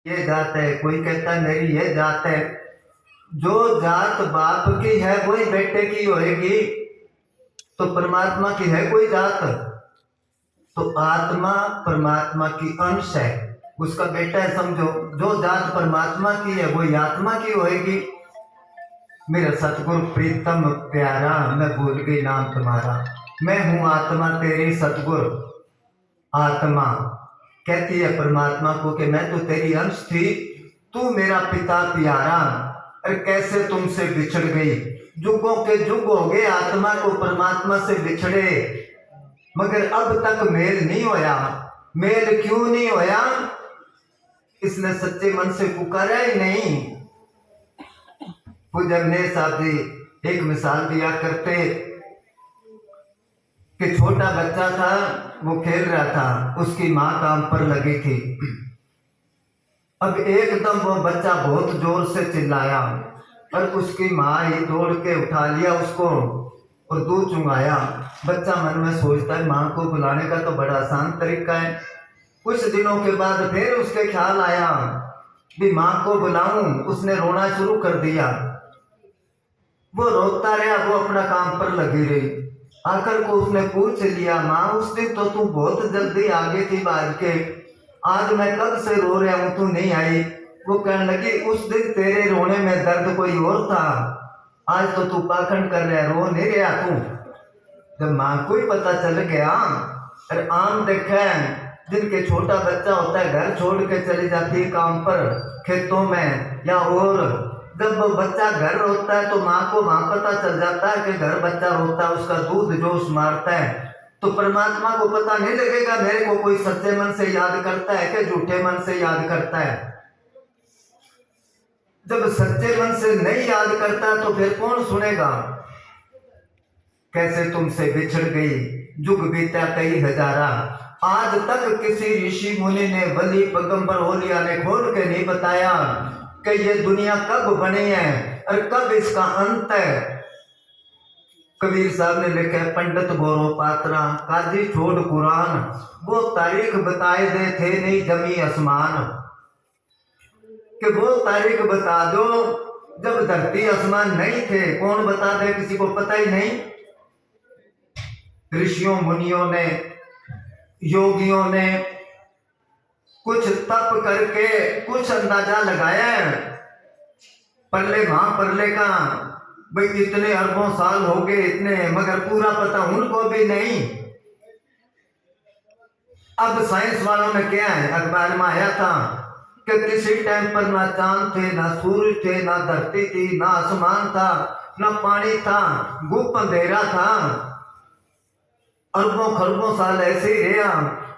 ये जात है, कोई कहता मेरी ये जात है। जो जात बाप की है वही बेटे की होएगी। तो परमात्मा की है कोई जात? तो आत्मा परमात्मा की अंश है, उसका बेटा है समझो। जो जात परमात्मा की है वही आत्मा की होएगी। मेरा सतगुरु प्रीतम प्यारा, मैं भूल गई नाम तुम्हारा। मैं हूं आत्मा तेरी सतगुरु। आत्मा कहती है परमात्मा को कि मैं तो तेरी अंश थी, तू मेरा पिता प्यारा। अरे कैसे तुमसे बिछड़ गई। जुगों के जुग हो गए आत्मा को परमात्मा से बिछड़े, मगर अब तक मेल नहीं होया। मेल क्यों नहीं होया? इसने सच्चे मन से पुकारा ही नहीं। पूज्य ने साहब जी एक मिसाल दिया करते कि छोटा बच्चा था, वो खेल रहा था, उसकी माँ काम पर लगी थी। अब एकदम वो बच्चा बहुत जोर से चिल्लाया और उसकी माँ ही दौड़ के उठा लिया उसको और दूध चुंगाया। बच्चा मन में सोचता है माँ को बुलाने का तो बड़ा आसान तरीका है। कुछ दिनों के बाद फिर उसके ख्याल आया कि माँ को बुलाऊं। उसने रोना शुरू कर दिया। वो रोता रहा, वो अपना काम पर लगी रही। आकर को उसने पूछ लिया, माँ उस दिन तो तू बहुत जल्दी आ गई थी भाग के, आज मैं कब से रो रहा हूँ तू नहीं आई। वो कहने लगी उस दिन तेरे रोने में दर्द कोई और था, आज तो तू पाखंड कर रहा, रो नहीं रहा तू। जब माँ को ही पता चल गया, अरे आम देखा जिनके छोटा बच्चा होता है घर छोड़ के चली जाती है काम पर खेतों में या और, जब बच्चा घर रोता है तो माँ को वहां पता चल जाता है कि घर बच्चा रोता है, उसका दूध जोश मारता है। तो परमात्मा को पता नहीं लगेगा मेरे को कोई सच्चे मन से याद करता है कि झूठे मन से याद करता है। जब सच्चे मन से नहीं याद करता तो फिर कौन सुनेगा। कैसे तुमसे बिछड़ गई, जुग बीता कई हजारा, आज तक किसी ऋषि मुनि ने वली पैगंबर ओलिया ने खोल के नहीं बताया कि ये दुनिया कब बनी है और कब इसका अंत है। कबीर साहब ने लिखा है, पंडित गोरो पात्रा काजी छोड़ कुरान, वो तारीख बताए दे थे नहीं जमी आसमान। कि वो तारीख बता दो जब धरती आसमान नहीं थे, कौन बता दे, किसी को पता ही नहीं। ऋषियों मुनियों ने योगियों ने कुछ तप करके कुछ अंदाजा लगाया है परले महापरले का, भाई इतने अरबों साल हो गए इतने, मगर पूरा पता उनको भी नहीं। अब साइंस वालों ने क्या है, अखबार में आया था कि किसी टाइम पर ना चांद थे ना सूरज थे ना धरती थी ना आसमान था ना पानी था, गुप्त अंधेरा था। अरबों खरबों साल ऐसे ही रहा।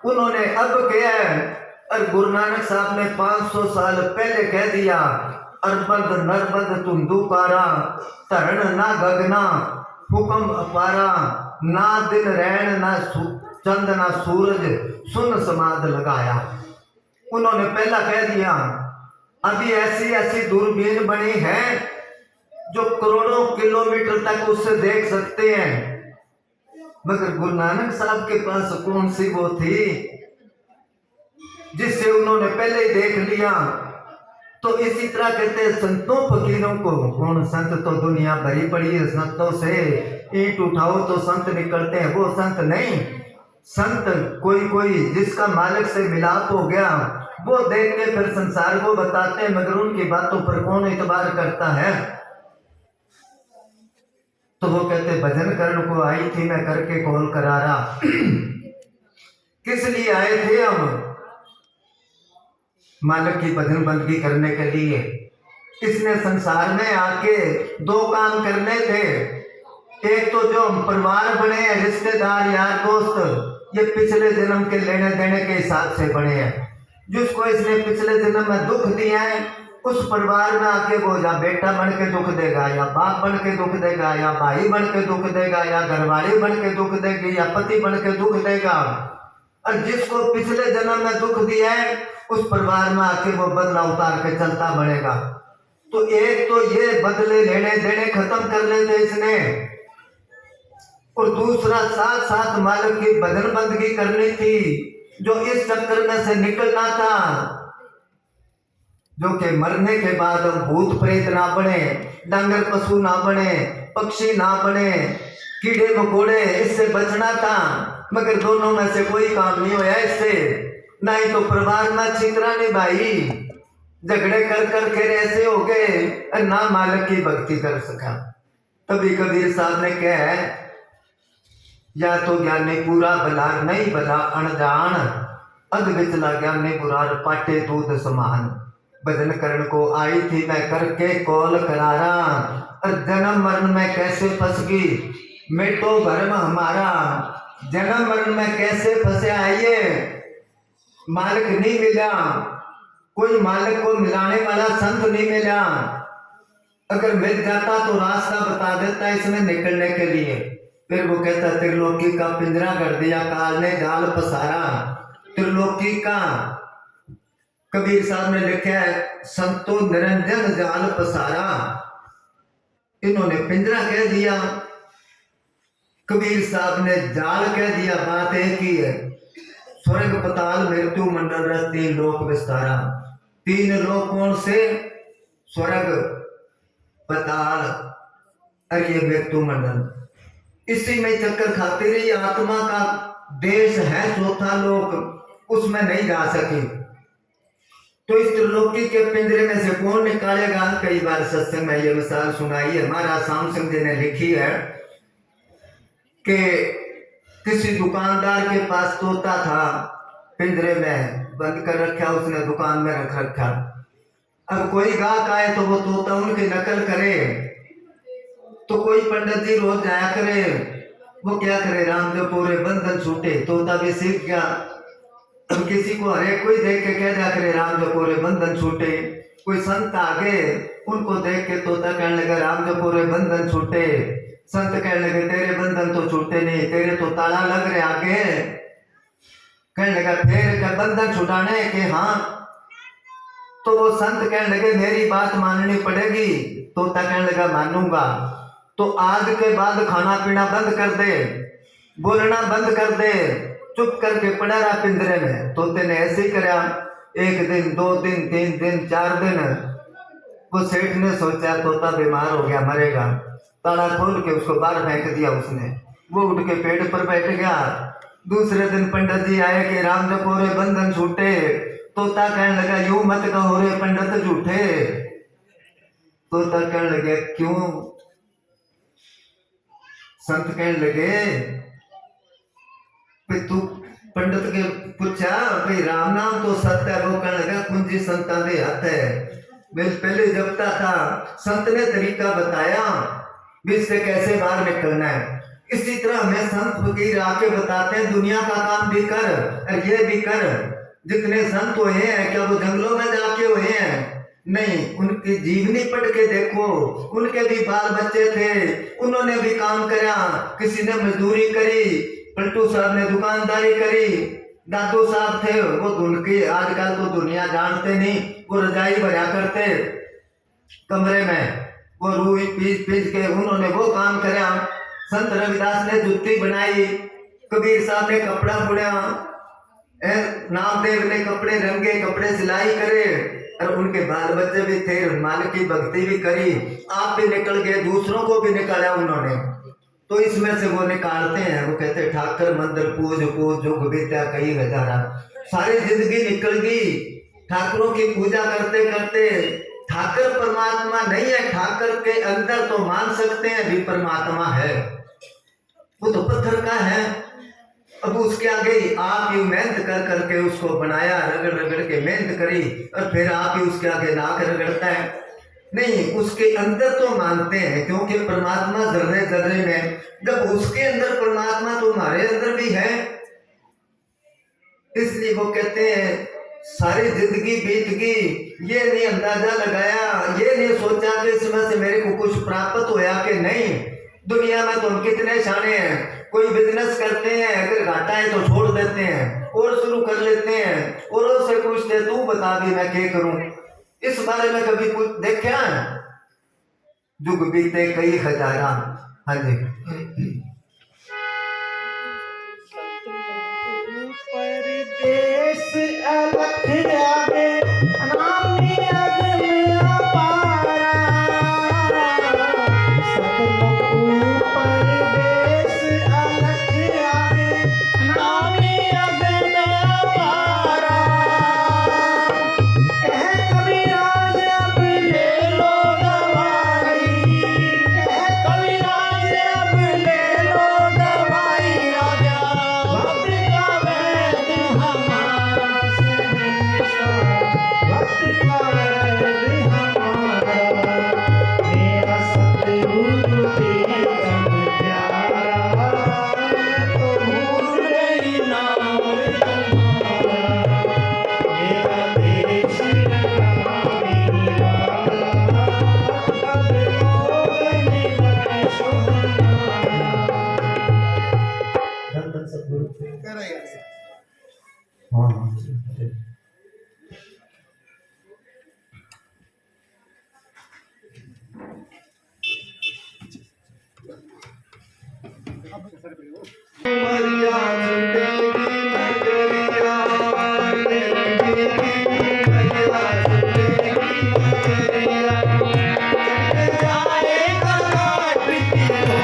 उन्होंने अब क्या है, और गुरु नानक साहब ने 500 साल पहले कह दिया, अरबद नरबद तुम दुकारा, तरण ना गगना हुक्म अपारा, ना दिन रैन ना चंद ना सूरज, सुन समाध लगाया। उन्होंने पहला कह दिया। अभी ऐसी ऐसी दूरबीन बनी है जो करोड़ों किलोमीटर तक उससे देख सकते हैं, मगर गुरु नानक साहब के पास कौन सी वो थी जिससे उन्होंने पहले ही देख लिया। तो इसी तरह कहते हैं संतों फकीरों को, कौन संत तो दुनिया भरी पड़ी है संतों से, ईंट उठाओ तो संत निकलते हैं, वो संत नहीं। संत कोई कोई जिसका मालिक से मिलाप हो गया वो देख के फिर संसार को बताते हैं, मगर उनकी बातों पर कौन इतबार करता है। तो वो कहते भजन करण को आई थी मैं करके कॉल करारा। किस लिए आए थे हम? मालिक की भजन बंदगी करने के लिए। इसने संसार में आके दो काम करने थे। एक तो जो हम परिवार बने हैं, रिश्तेदार यार दोस्त, ये पिछले जन्म के लेने देने के हिसाब से बने हैं। जिसको इसने पिछले जन्म में दुख दिया है उस परिवार में आके वो या बेटा बन के दुख देगा या बाप बन के दुख देगा या भाई बन के दुख देगा या घरवाली बन के दुख देगी या पति बन के दुख देगा। और जिसको पिछले जन्म में दुख दिया है उस परिवार में आके वो बदला उतार के चलता बढ़ेगा। तो एक तो ये बदले लेने देने खत्म कर लेते इसने, और दूसरा साथ साथ मालिक की भजन बंदगी करनी थी, जो इस चक्कर में से निकलना था। जो कि मरने के बाद हम भूत प्रेत ना बने, डांगर पशु ना बने, पक्षी ना बने, कीड़े मकोड़े, इससे बचना था। मगर दोनों में से कोई काम नहीं होया इससे। ना ही तो परिवार में अच्छी तरह निभाई, झगड़े कर कर के ऐसे हो गए, और ना मालिक की भक्ति कर सका। तभी कबीर साहब ने कहा, या तो ज्ञानी पूरा भला नहीं भला अनजान, अध विचला ज्ञानी बुरा पाटे दूध समान। भजन करण को आई थी मैं करके कौल करारा, और जन्म मरण में कैसे फंस गई मेटो भरम हमारा। जन्म मरण में कैसे फंसे आइए, मालिक नहीं मिला, कोई मालिक को मिलाने वाला संत नहीं मिला। अगर मिल जाता तो रास्ता बता देता इसमें निकलने के लिए। फिर वो कहता, त्रिलोकी का पिंजरा कर दिया काल ने जाल पसारा। त्रिलोकी का कबीर साहब ने लिखा है, संतो निरंजन जाल पसारा। इन्होंने पिंजरा कह दिया, कबीर साहब ने जाल कह दिया। बात एक ही है, स्वर्ग पताल मृत्यु मंडल रस तीन लोक विस्तारा। तीन लोक कौन से? स्वर्ग, पताल और ये मृत्यु मंडल। इसी में चक्कर खाती रही। आत्मा का देश है चौथा लोक, उसमें नहीं जा सकी। तो इस त्रिलोकी के पिंजरे में से कौन निकालेगा? कई बार सत्संग में ये मिसाल सुनाई है, महाराज श्याम सिंह जी ने लिखी है कि किसी दुकानदार के पास तोता था, पिंजरे में बंद कर रखा, उसने दुकान में रख रखा। अब कोई गाहक आए तो वो तोता उनकी नकल करे, तो कोई पंडित जी रोज जाया करे, वो क्या करे, रामदेव पूरे बंधन छूटे, तोता भी सीख गया। अब किसी को हरे कोई देख के कह दिया करे रामदेव पूरे बंधन छूटे। कोई संत आगे, उनको देख के तोता कहने लगा रामदेव पूरे बंधन छूटे। संत कहने लगे तेरे बंधन तो छूटे नहीं, तेरे तो ताला लग रहे आगे। कहने लगा फिर क्या बंधन छुटाने के? हाँ। तो वो संत कहने लगे मेरी बात माननी पड़ेगी। तोता कहने लगा मानूंगा। तो आज के बाद खाना पीना बंद कर दे, बोलना बंद कर दे, चुप करके पड़ा रहा पिंजरे में। तोते ने ऐसे ही करा, 1 दिन 2 दिन 3 दिन 4 दिन। वो सेठ ने सोचा तोता बीमार हो गया, मरेगा, ताला खोल के उसको बाहर फेंक दिया उसने। वो उठ के पेड़ पर बैठ गया। दूसरे दिन पंडित जी आए कि रामदेव पूरे बंधन छूटे। तोता कहने लगा यूं मत कहो रे पंडित झूठे। तोता कहने लगे क्यों? संत कहने लगे तू पंडित के पूछा भाई राम नाम तो सत्य है। वो कहने लगा कुंजी संता दे हाथ है। मैं पहले जपता था, संत ने तरीका बताया इससे कैसे बाहर निकलना है। इसी तरह हमें संत फकीर आके बताते हैं दुनिया का काम भी कर और ये भी कर। जितने संत हुए हैं क्या वो जंगलों में जाके हुए हैं? नहीं, उनकी जीवनी पढ़ के देखो, उनके भी बाल बच्चे थे, उन्होंने भी काम करा। किसी ने मजदूरी करी, पलटू साहब ने दुकानदारी करी, दादू साहब थे वो धुन की, आजकल तो दुनिया जानते नहीं, वो रजाई भरा करते कमरे में, वो रूई पीस पीस के उन्होंने वो काम करा। संत रविदास ने जुत्ती बनाई, कबीर साहब ने कपड़ा बुना, नामदेव ने कपड़े रंगे, कपड़े सिलाई करे, और उनके बाल बच्चे भी थे, मालिक की भक्ति भी करी। आप भी निकल गए, दूसरों को भी निकाला उन्होंने। तो इसमें से वो निकालते हैं, वो कहते ठाकर मंदिर पूज पूज जोग विद्या कई हजारा। सारी जिंदगी निकल गई ठाकुरों की पूजा करते करते। ठाकर परमात्मा नहीं है, ठाकर के अंदर तो मान सकते हैं भी परमात्मा है, वो तो पत्थर का है। अब उसके आगे आप ही मेहनत कर करके उसको बनाया, रगड़ रगड़ के मेहनत करी, और फिर आप ही उसके आगे नाक रगड़ता है। नहीं, उसके अंदर तो मानते हैं, क्योंकि परमात्मा जर्रे जर्रे में, जब उसके अंदर परमात्मा तो हमारे अंदर भी है। इसलिए वो कहते हैं सारी जिंदगी बीत गई, ये नहीं अंदाजा लगाया, ये नहीं सोचा कि इसमें से मेरे को कुछ प्राप्त होया कि नहीं। दुनिया में तो हम कितने शाने हैं, कोई बिजनेस करते हैं, अगर घाटा है तो छोड़ देते हैं और शुरू कर लेते हैं, औरों से पूछते तू बता भी मैं क्या करूं। इस बारे में कभी कुछ देखा? जुग बीते कई हजारा। हाँ जी, परदेश अलख आगे नाम उमरिया छूटेगी नगरिया, तेरी उमरिया छूटेगी नगरिया, जाएगा काट की घोड़ी,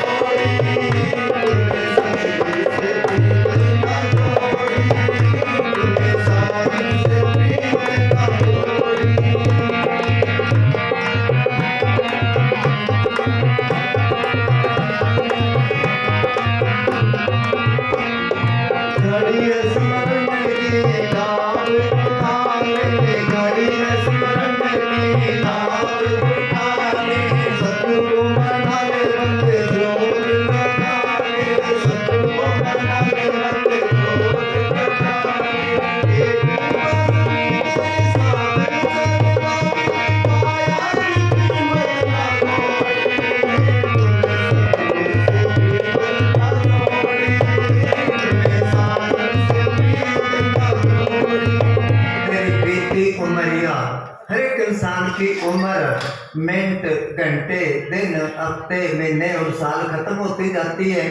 उमरिया। हर एक इंसान की उम्र मिनट, घंटे, दिन, हफ्ते, महीने और साल खत्म होती जाती है।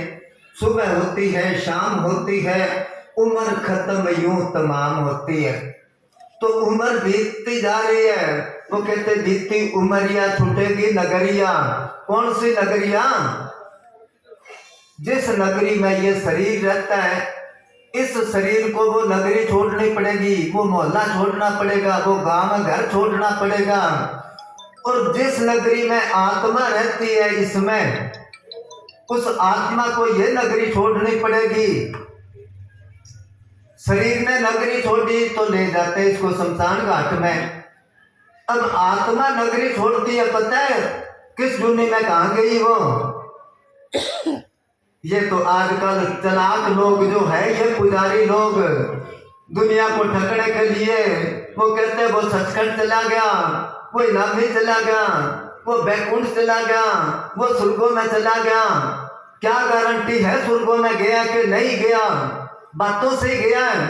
सुबह होती है, शाम होती है, उम्र खत्म यूं तमाम होती है। तो उम्र बीतती जा रही है। वो कहते बीतती उमरिया छूटेगी नगरिया। कौन सी नगरिया? जिस नगरी में ये शरीर रहता है, इस शरीर को वो नगरी छोड़नी पड़ेगी, वो मोहल्ला छोड़ना पड़ेगा, वो गांव घर छोड़ना पड़ेगा। और जिस नगरी में आत्मा रहती है, इसमें उस आत्मा को ये नगरी छोड़नी पड़ेगी। शरीर ने नगरी छोड़ी तो ले जाते इसको शमशान घाट में। अब आत्मा नगरी छोड़ती है, पता है किस दुनिया में कहाँ गई वो? ये तो आजकल चालाक लोग जो है, ये पुजारी लोग दुनिया को ठगने के लिए वो कहते हैं वो सचखंड चला गया, वो इनामी चला गया, वो बैकुंठ चला गया, वो स्वर्गों में चला गया। क्या गारंटी है स्वर्गों में गया कि नहीं गया? बातों से गया है।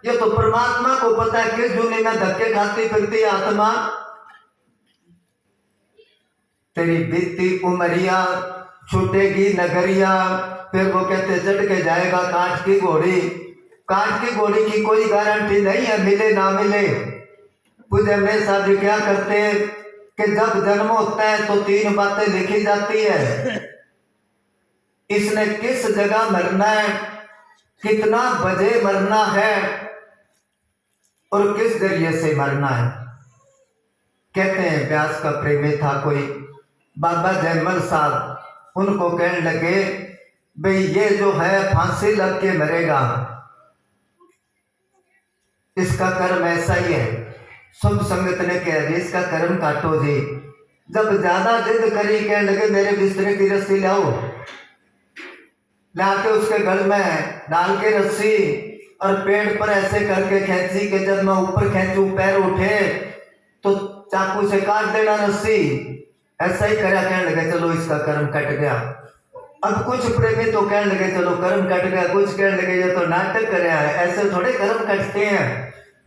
ये तो परमात्मा को पता है किस दुनिया में धक्के खाती फिरती आत्मा। तेरी बीती उमरिया छूटेगी नगरिया। फिर वो कहते चढ़ के जाएगा काठ की घोड़ी। काठ की घोड़ी की कोई गारंटी नहीं है, मिले ना मिले। पूज्य हमेशा जी क्या करते कि जब जन्म होता है तो 3 बातें लिखी जाती है। इसने किस जगह मरना है, कितना बजे मरना है और किस जरिए से मरना है। कहते हैं व्यास का प्रेमी था कोई बाबा जयमल साहब, उनको कहने लगे भाई ये जो है फांसी लग के मरेगा, इसका कर्म ऐसा ही है। सब संगत ने कह दी इसका कर्म काटो जी। जब ज्यादा जिद करी, कहने लगे मेरे बिस्तर की रस्सी लाओ। लाके उसके गल में डाल के रस्सी और पेड़ पर ऐसे करके खींची कि जब मैं ऊपर खींचू पैर उठे तो चाकू से काट देना रस्सी। ऐसा ही करा, कहने लगे चलो इसका कर्म कट गया। अब कुछ प्रेमी तो कहने लगे चलो कर्म कट गया, कुछ कहने लगे ये तो नाटक कर रहा है, ऐसे थोड़े कर्म कटते हैं।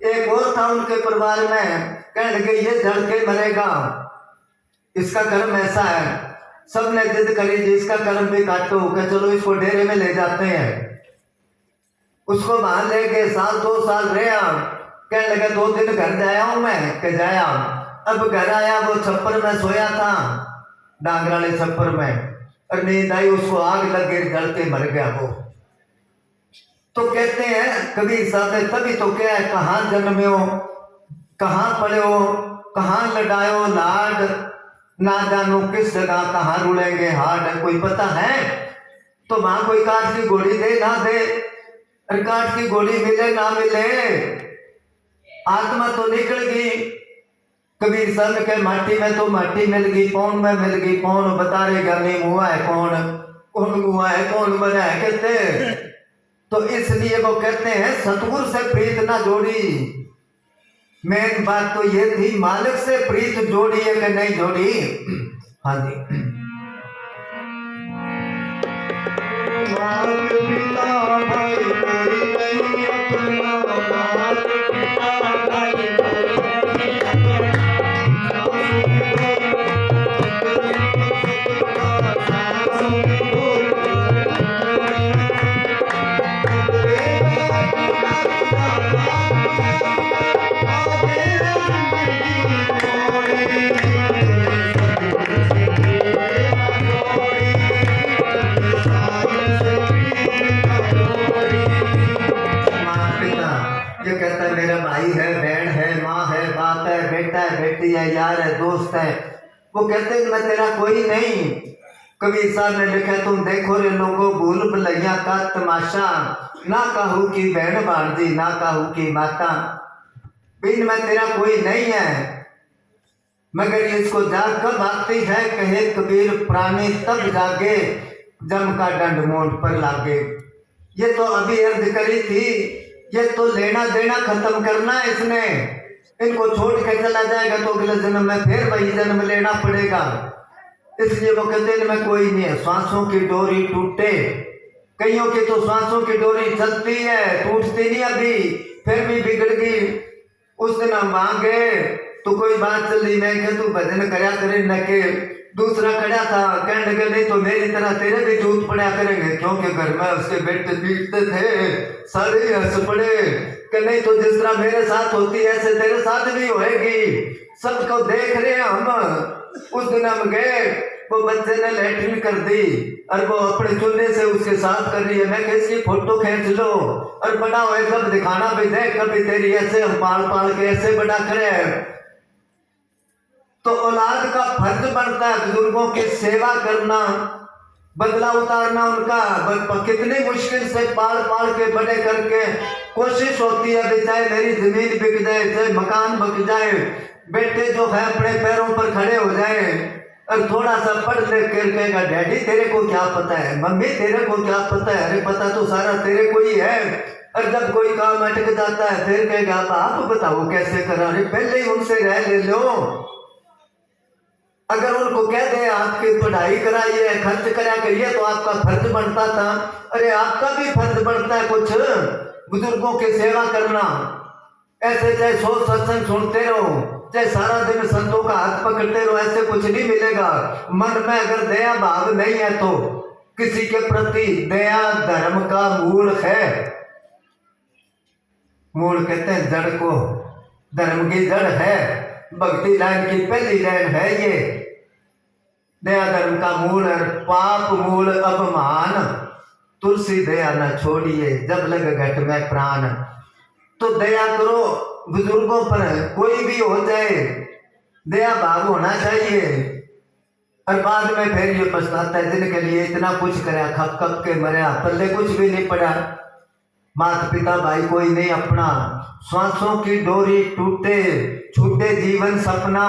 एक और था उनके परिवार में, कहने लगे ये जल के मरेगा, इसका कर्म ऐसा है। सबने जिद करी जी इसका कर्म भी काटो, कि चलो इसको डेरे में ले जाते हैं। उसको वहां ले गए, 1-2 साल रहा। कहने लगे 2 दिन घर जाया हूं मैं, के जाया। अब घर आया, वो छप्पर में सोया था, डांगर वाले छप्पर में, और नींद आई, उसको आग लग गई, जल के मर गया वो। तो कहते हैं कबीर साहब ने तभी तो क्या है, कहाँ जन्मे हो, कहाँ पढ़े हो, कहाँ लड़ायो लाड, ना जानो किस जगह कहाँ रुलेंगे हाड, कोई पता है? तो वहां कोई काठ की गोली दे ना दे, और काठ की गोली मिले ना मिले, आत्मा तो निकल गई। कबीर साहब के माटी में तो माटी मिल गई, पौन में मिल गई पौन, बता रहेगा नहीं मुआ है कौन, कौन मुआ है कौन बना है कहते। तो इसलिए वो कहते हैं सतगुरु से प्रीत ना जोड़ी। मेन बात तो ये थी मालिक से प्रीत जोड़ी है कि नहीं जोड़ी। हाँ जी। मात पिता भाई कोई नहीं अपना, मात पिता भाई कोई नहीं अपना। है, बेटी है, यार है, दोस्त है। वो कहते हैं मैं तेरा कोई नहीं। कबीर साहब ने लिखा तुम देखो रे लोगों भूल भुलैया का तमाशा, ना कहूँ की बहन भांजी ना कहूँ की माता। बिन मैं तेरा कोई नहीं है, मगर इसको जाग कब आती है, कहे कबीर प्राणी तब जागे, जम का दंड मोंठ पर लागे। ये तो अभी अर्ज करी थी, ये तो लेना देना खत्म करना है इसने। इनको छोड़ के चला जाएगा तो अगले जन्म में फिर वही जन्म लेना पड़ेगा। इसलिए वो कहते हैं मैं कोई नहीं है। सांसों की डोरी टूटे, कईयों की तो सांसों की डोरी चलती है, टूटती नहीं अभी, फिर भी बिगड़ गई। उस दिन हम वहां गए तो कोई बात चली, मैं क्या तू भजन करया करे न के। दूसरा खड़ा था, कहने लगे नहीं तो मेरी तरह तेरे भी जूत पड़ा करेंगे, क्योंकि घर में उसके बेटे पीटते थे, सारे हंस पड़े कि नहीं तो जिस तरह मेरे साथ होती है ऐसे तेरे साथ भी होएगी। सबको देख रहे हैं हम। उस दिन हम गए, वो बच्चे ने लैट्रिन कर दी और वो अपने चूल्हे से उसके साथ कर रही है। मैं कैसी फोटो खींच लो और बड़ा हुए कब दिखाना भी दे, कभी तेरी ऐसे हम पाल पाल के ऐसे बड़ा करे। तो औलाद का फर्ज बनता है बुजुर्गों की सेवा करना, बदला उतारना उनका। कितनी मुश्किल से पाल पाल के बड़े करके कोशिश होती है, चाहे मेरी जमीन बिक जाए, चाहे मकान बिक जाए, बेटे जो है अपने पैरों पर खड़े हो जाए। और थोड़ा सा पढ़ लिख कर कहेगा डैडी तेरे को क्या पता है, मम्मी तेरे को क्या पता है, अरे पता तो सारा तेरे को ही है। और जब कोई काम अटक जाता है फिर कहेगा आप बताओ कैसे करा, अरे पहले ही उनसे राय ले लो। अगर उनको कह दे आपकी पढ़ाई कराइए, खर्च करा करिए तो आपका फर्ज बनता था। अरे आपका भी फर्ज बनता है कुछ बुजुर्गों की सेवा करना। ऐसे चाहे 100 सत्संग सुनते रहो, चाहे सारा दिन संतों का हाथ पकड़ते रहो, ऐसे कुछ नहीं मिलेगा। मन में अगर दया भाव नहीं है तो किसी के प्रति, दया धर्म का मूल है। मूल कहते हैं जड़ को, धर्म की जड़ है, भक्ति लाइन की पहली लाइन है ये। दया धर्म का मूल है, पाप मूल अपमान, तुलसी दया न छोड़िए जब लग घट में प्राण। तो दया करो बुजुर्गों पर, कोई भी हो जाए दया भाव होना चाहिए। और बाद में फिर ये पछताता है जिनके लिए इतना कुछ कराया, खप खप के मरा, पल्ले कुछ भी नहीं पड़ा। माता पिता भाई कोई नहीं अपना, सांसों की डोरी टूटे, छूटे जीवन सपना।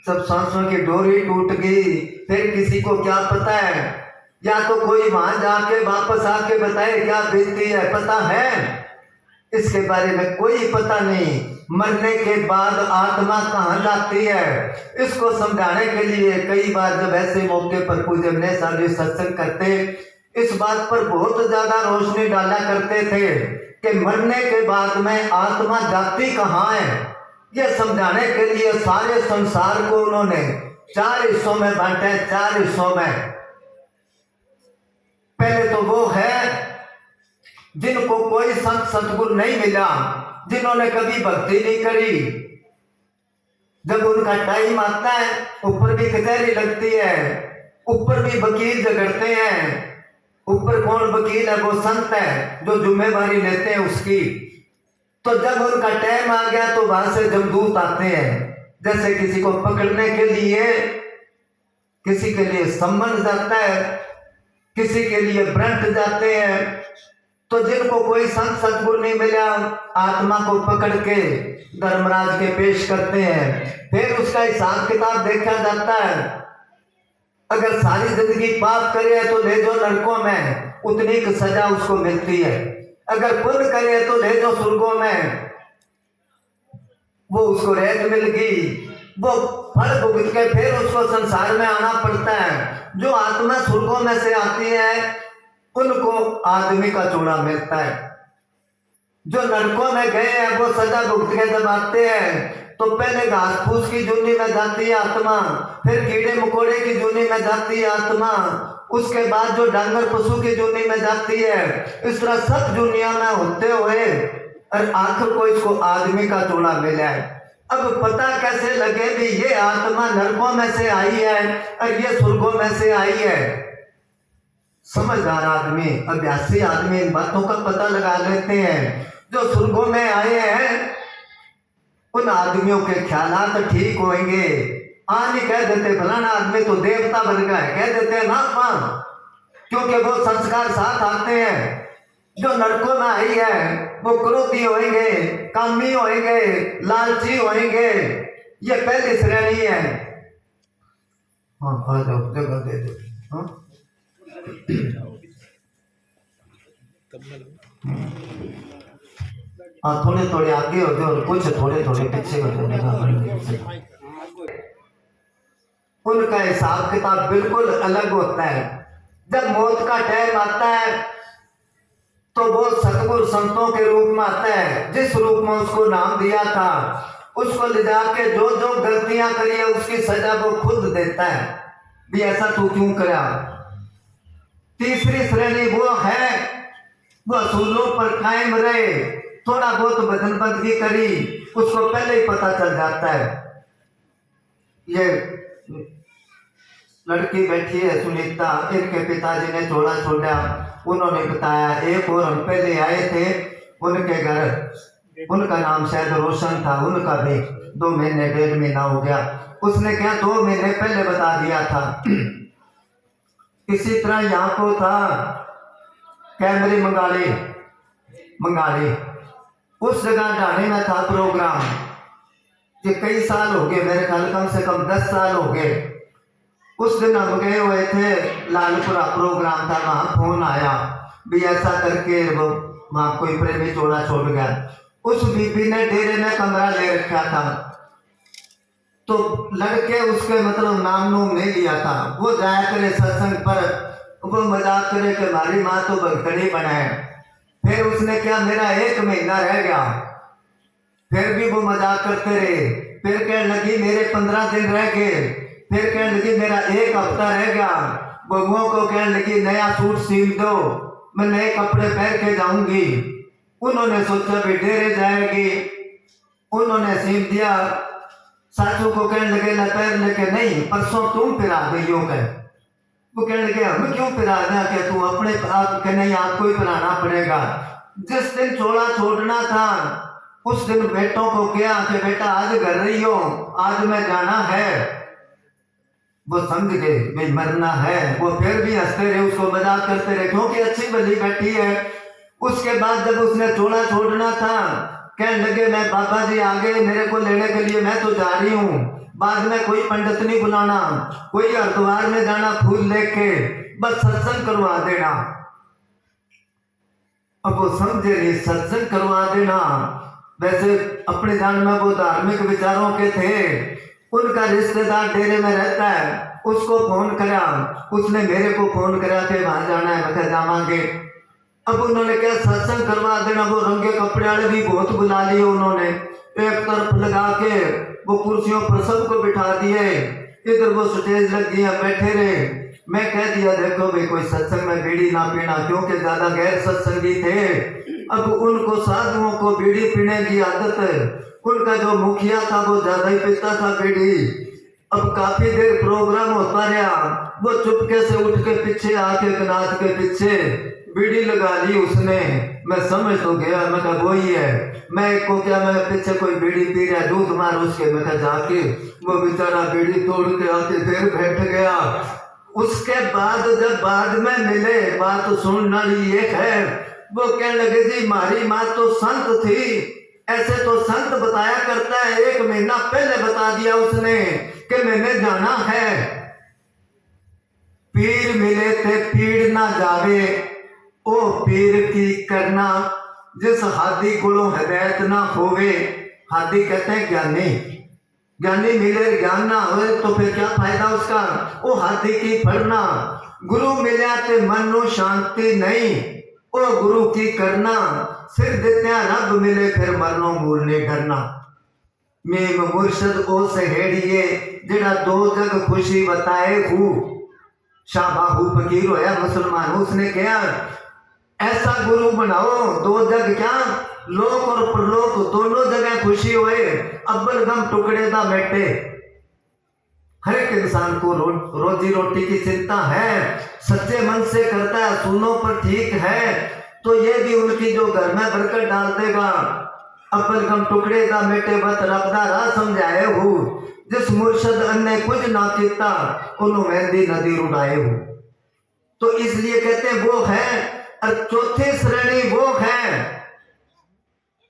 सब सांसों की डोरी टूट गई, फिर किसी को क्या पता है, या तो कोई वहां जाके वापस आके बताए क्या बीतती है, पता है इसके बारे में कोई पता नहीं। मरने के बाद आत्मा कहाँ जाती है, इसको समझाने के लिए कई बार जब ऐसे मौके पर पूज्य ने सारे सत्संग करते, इस बात पर बहुत ज्यादा रोशनी डाला करते थे कि मरने के बाद में आत्मा जाती कहाँ है। यह समझाने के लिए सारे संसार को उन्होंने 4 हिस्सों में बांटे, 4 हिस्सों में। पहले तो वो है जिनको कोई संत सतगुरु नहीं मिला, जिन्होंने कभी भक्ति नहीं करी। जब उनका टाइम आता है, ऊपर भी कचहरी लगती है, ऊपर भी वकील झगड़ते हैं। ऊपर कौन वकील है, वो संत है जो जिम्मेवारी लेते हैं उसकी। तो जब उनका टाइम आ गया तो वहां से जमदूत आते हैं, जैसे किसी को पकड़ने के लिए, किसी के लिए सम्मन जाता है, किसी के लिए ब्रंट जाते हैं। तो जिनको कोई संत सतगुरु नहीं मिला, आत्मा को पकड़ के धर्मराज के पेश करते हैं। फिर उसका हिसाब किताब देखा जाता है। अगर सारी जिंदगी पाप करे तो ले जो नरकों में, उतनी की सजा उसको मिलती है। अगर पुण्य करे तो ले जो स्वर्गों में, वो उसको रेत मिल गई, वो फल भुगत के फिर उसको संसार में आना पड़ता है। जो आत्मा स्वर्गों में से आती है उनको आदमी का चूड़ा मिलता है। जो नरकों में गए हैं वो सजा भुगत के जब आते हैं तो पहले घास फूस की जूनी में जाती है आत्मा, फिर कीड़े मकोड़े की जूनी में जाती है आत्मा, उसके बाद जो डांगर पशु की जूनी में जाती है। इस तरह सब दुनिया में होते हुए और आखिर को इसको आदमी का चूड़ा मिला है। अब पता कैसे लगे भी ये आत्मा नरकों में से आई है और ये स्वर्गों में से आई है। समझदार आदमी, अभ्यासी आदमी इन बातों का पता लगा लेते हैं। जो स्वर्गों में आए हैं उन आदमियों के ख्यालात ठीक होंगे। नहीं कह देते फलाना आदमी तो देवता बन गया है, कह देते हैं ना अपना, क्योंकि वो संस्कार साथ आते हैं। जो नरकों में आई है वो क्रोधी होंगे, कामी होंगे, लालची होंगे, ये पहली श्रेणी है। हाँ आ जाओ, जगह दे दो। हाँ हाँ, थोड़े थोड़े आगे हो जाओ और कुछ थोड़े थोड़े पीछे हो जाओ। उनका हिसाब किताब बिल्कुल अलग होता है। जब मौत का टाइम आता है तो वो सतगुरु संतों के रूप में आता है, जिस रूप में उसको नाम दिया था उसको ले जाके जो जो गलतियां करी है उसकी सजा वो खुद देता है, भी ऐसा तू क्यों करा। तीसरी श्रेणी वो है, वो असूलों पर कायम रहे, थोड़ा बहुत बदन बंदगी करी उसको पहले ही पता चल जाता है। ये लड़की बैठी है सुनीता, इनके पिताजी ने छोड़ा छोड़ा, उन्होंने बताया एक और हम पहले आए थे उनके घर, उनका नाम शायद रोशन था, उनका भी 2 महीने 1.5 महीना हो गया। उसने क्या 2 महीने पहले बता दिया था। इसी तरह यहाँ को था कैमरे मंगाली, उस जगह जाने में था प्रोग्राम, ये कई साल हो गए, मेरे ख्याल कम से कम 10 साल हो गए। उस दिन हम गए हुए थे, लालपुरा प्रोग्राम था, वहां फोन आया भी ऐसा करके वो वहां कोई प्रेमी जोड़ा छोड़ गया। उस बीबी ने डेरे में कमरा ले रखा था, तो लड़के उसके मतलब नाम नूम नहीं लिया था, वो जाया करे सत्संग पर, वो मजाक करे कि हमारी माँ तो भक्तनी बनाए। फिर उसने क्या, मेरा 1 महीना रह गया, फिर भी वो मजाक करते रहे। फिर कहने लगी मेरे 15 दिन रह गए, फिर कहने लगी मेरा 1 हफ्ता रह गया। बबुओं को कहने लगी नया सूट सील दो, मैं नए कपड़े पहन के जाऊंगी। उन्होंने सोचा भी डेरे जाएगी, उन्होंने सील दिया। सासू को कहने लगे न पैर लेके, नहीं परसों तुम पिरा गई हो गए। वो कहने लगे हम क्यों पिरा दें, कि तू अपने आप के नहीं, आपको ही पिराना पड़ेगा। जिस दिन चोला छोड़ना था उस दिन बेटों को क्या कि बेटा आज घर रही हो, आज मैं जाना है। वो समझ गए भाई मरना है, वो फिर भी हंसते रहे, उसको मजाक करते रहे, क्योंकि अच्छी भली बैठी है। उसके बाद जब उसने चोला छोड़ना था, कहने लगे मैं बाबा जी आ गए मेरे को लेने के लिए, मैं तो जा रही हूँ, बाद में कोई पंडित नहीं बुलाना, कोई हरिद्वार में जाना फूल लेके, बस सत्संग करवा देना। अब वो समझे नहीं, सत्संग करवा देना। वैसे अपने जान में वो धार्मिक विचारों के थे। उनका रिश्तेदार डेरे में रहता है, उसको फोन करा, उसने मेरे को फोन करा कि वहां जाना है, मैं जावांगे। अब उन्होंने क्या सत्संग करवा देना। वो रंगे कपड़े वाले भी बहुत बुला लिए उन्होंने, एक तरफ लगा के वो कुर्सियों पर सबको बिठा दिए, इधर वो स्टेज लग गया, बैठे रहे। मैं कह दिया देखो भाई कोई सत्संग में बीड़ी ना पीना, क्योंकि ज्यादा गैर सत्संगी थे। अब उनको साधुओं को बीड़ी पीने की आदत है, उनका जो मुखिया था वो ज्यादा ही पीता था बीड़ी। अब काफी देर प्रोग्राम होता रहा, वो चुपके से उठ के पीछे आके कनात के पीछे बीड़ी लगा ली उसने। मैं समझ तो गया, मैं कहा वो ही है। मैं को क्या, मैं पीछे कोई बीड़ी पी रहा, दूध मार उसके, मैं कहा जाके। वो बेचारा बीड़ी तोड़ के आके फिर बैठ गया। उसके बाद जब बाद में मिले, बात सुनने वाली एक है, वो कहने लगे जी हमारी माँ तो संत थी, ऐसे तो संत बताया करता है, 1 महीना पहले बता दिया उसने कि मैंने जाना है। पीर मिले थे पीड़ ना जावे, ओ पीर की करना, जिस हादी गुणों हिदायत ना होवे। हादी कहते हैं ज्ञानी, ज्ञानी मिले ज्ञान ना हो तो फिर क्या फायदा उसका, वो हाथी की फड़ना। गुरु मिले ते मन नु शांति नहीं, ओ गुरु की करना, सिर देते रब मिले फिर मरनो मूल ने डरना। मेम मुर्शद ओ सहेड़िए, जेड़ा 2 जग खुशी बताए हूँ। शाहबाहू फकीर होया मुसलमान, उसने कहा ऐसा गुरु बनाओ 2 जग क्या, लोक और परलोक दोनों जगह खुशी होए, अब्बल गम टुकड़े दा बैठे। हर एक इंसान को रोजी रोटी की चिंता है, सच्चे मन से करता है, सुनो पर ठीक है, तो ये भी उनकी जो घर में बरकत डाल देगा। अपन गम टुकड़े दा मेटे बत रबदा राह समझाए हो, जिस मुर्शद अन्ने कुछ ना किता उन्हों मेहंदी नदी उड़ाए हो। तो इसलिए कहते हैं वो है। और चौथी श्रेणी वो है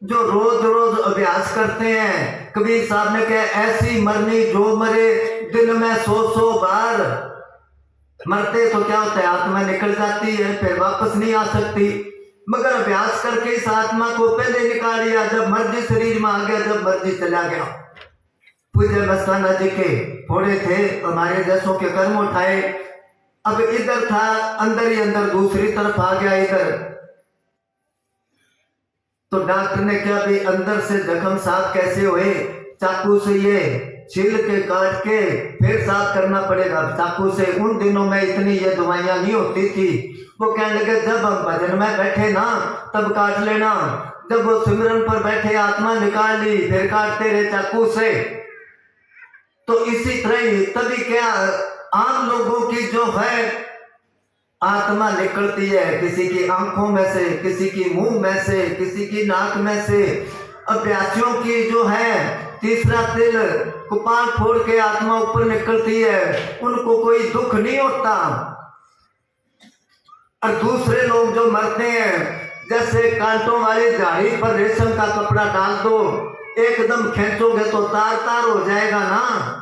जो रोज रोज अभ्यास करते हैं। कबीर साहब ने कहा ऐसी मरनी जो मरे दिन में 100 बार। मरते तो क्या होता है, आत्मा निकल जाती है, फिर वापस नहीं आ सकती। मगर अभ्यास करके इस आत्मा को पहले निकाल लिया, जब मर्जी शरीर में आ गया, जब मर्जी चला गया। पूज्य मस्ताना जी के थोड़े थे, हमारे जैसों के कर्म उठाए। अब इधर था, अंदर ही अंदर दूसरी तरफ आ गया इधर। तो डॉक्टर ने क्या भी अंदर से जख्म साफ कैसे हुए, चाकू से ये छील के काट के फिर साफ करना पड़ेगा चाकू से। उन दिनों में इतनी ये दवाइयां नहीं होती थी। वो कहने लगे जब हम भजन में बैठे ना तब काट लेना, जब वो सिमरन पर बैठे आत्मा निकाल ली फिर काटते रहे चाकू से। तो इसी तरह ही तभी क्या आम लोगों की जो है आत्मा निकलती है, किसी की आंखों में से, किसी की मुंह में से, किसी की नाक में से। अभ्यासियों की जो है तीसरा तिल कपाल फोड़ के आत्मा ऊपर निकलती है, उनको कोई दुख नहीं होता। और दूसरे लोग जो मरते हैं, जैसे कांटों वाली झाड़ी पर रेशम का कपड़ा डाल दो, एकदम खींचोगे तो तार तार हो जाएगा ना।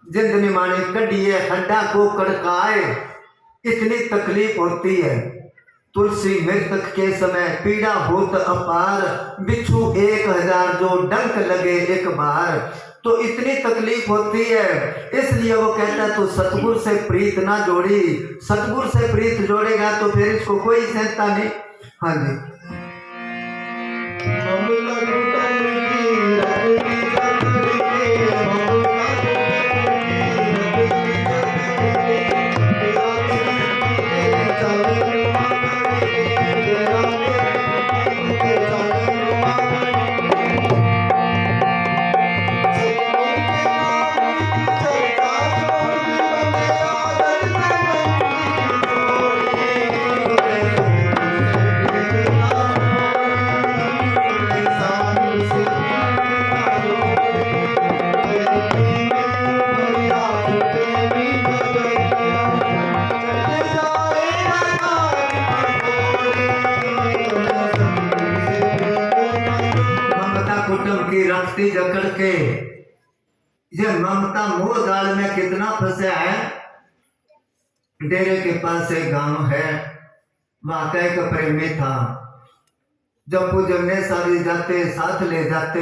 जिंदनी मानी कढ़िए हड्डा को कड़काए, इतनी तकलीफ होती है। तुलसी मृतक के समय पीड़ा होत अपार, बिच्छू 1000 जो डंक लगे एक बार। तो इतनी तकलीफ होती है, इसलिए वो कहता है तू सतगुरु से प्रीत ना जोड़ी। सतगुरु से प्रीत जोड़ेगा तो फिर इसको कोई चिंता नहीं। हाँ जी। रखती जकड़ के ये ममता मोह जाल में कितना फंसा है। डेरे के पास एक गांव है, वहां का एक प्रेमी था। जब पूजने सारी जाते साथ ले जाते,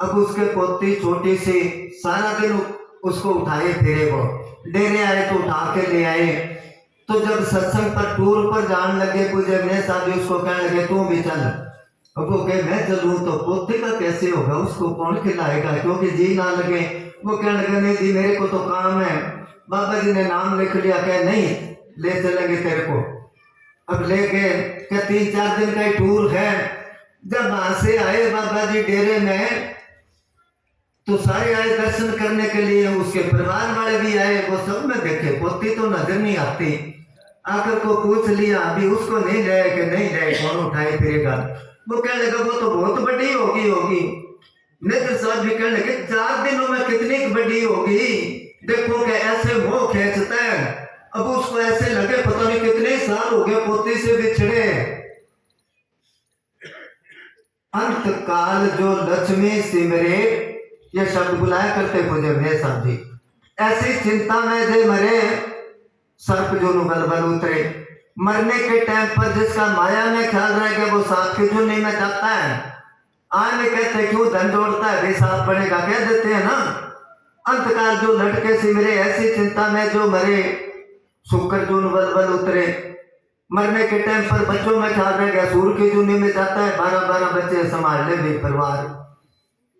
अब उसके पोती छोटी सी सारा दिन उसको उठाए फिरे। वो डेरे आए तो उठा के ले आए। तो जब सत्संग पर टूर पर जाने लगे, पूजने साहब उसको कहने लगे तू भी चल। अब वो कहे मैं चलूं तो पोते का कैसे होगा, उसको कौन खिलाएगा, क्योंकि जी ना लगे। वो कहने लगे नहीं जी मेरे को तो काम है। बाबा जी ने नाम लिख लिया, कहे नहीं ले चलेंगे तेरे को। अब ले गए, क्या 3-4 दिन का ही टूर है। जब वहां से आए बाबा जी डेरे में, तो सारे आए दर्शन करने के लिए, उसके परिवार वाले भी आए। वो सब में देखे पोती तो नजर नहीं आती। आकर को पूछ लिया, अभी उसको नहीं जाए कि नहीं जाए, कौन उठाए फिरेगा। वो कहने लगा वो तो बहुत बड़ी होगी। नेत्र साहब भी कहने लगे 4 दिनों में कितनी बड़ी होगी, देखो कि ऐसे मोह खींचता है। अब उसको ऐसे लगे पता नहीं कितने साल हो गए पोती से बिछड़े। अंत काल जो लक्ष्मी सिमरे, ये शब्द बुलाया करते पूज्य साहब जी। ऐसी चिंता में जे मरे, सर्प जो बल उतरे। मरने के टाइम पर जिसका माया में ख्याल रह गया वो सांप की चुन्नी में जाता है। आज में कहते क्यों धन जोड़ता है, वे सांप बनेगा, कह देते हैं ना। अंतकाल जो लटके सिमरे, ऐसी चिंता में जो मरे। शुक्र जो बल उतरे। मरने के टाइम पर बच्चों में ख्याल रह गया, सूर की चुन्नी में जाता है। 12-12 बच्चे संभाल ले भी परिवार।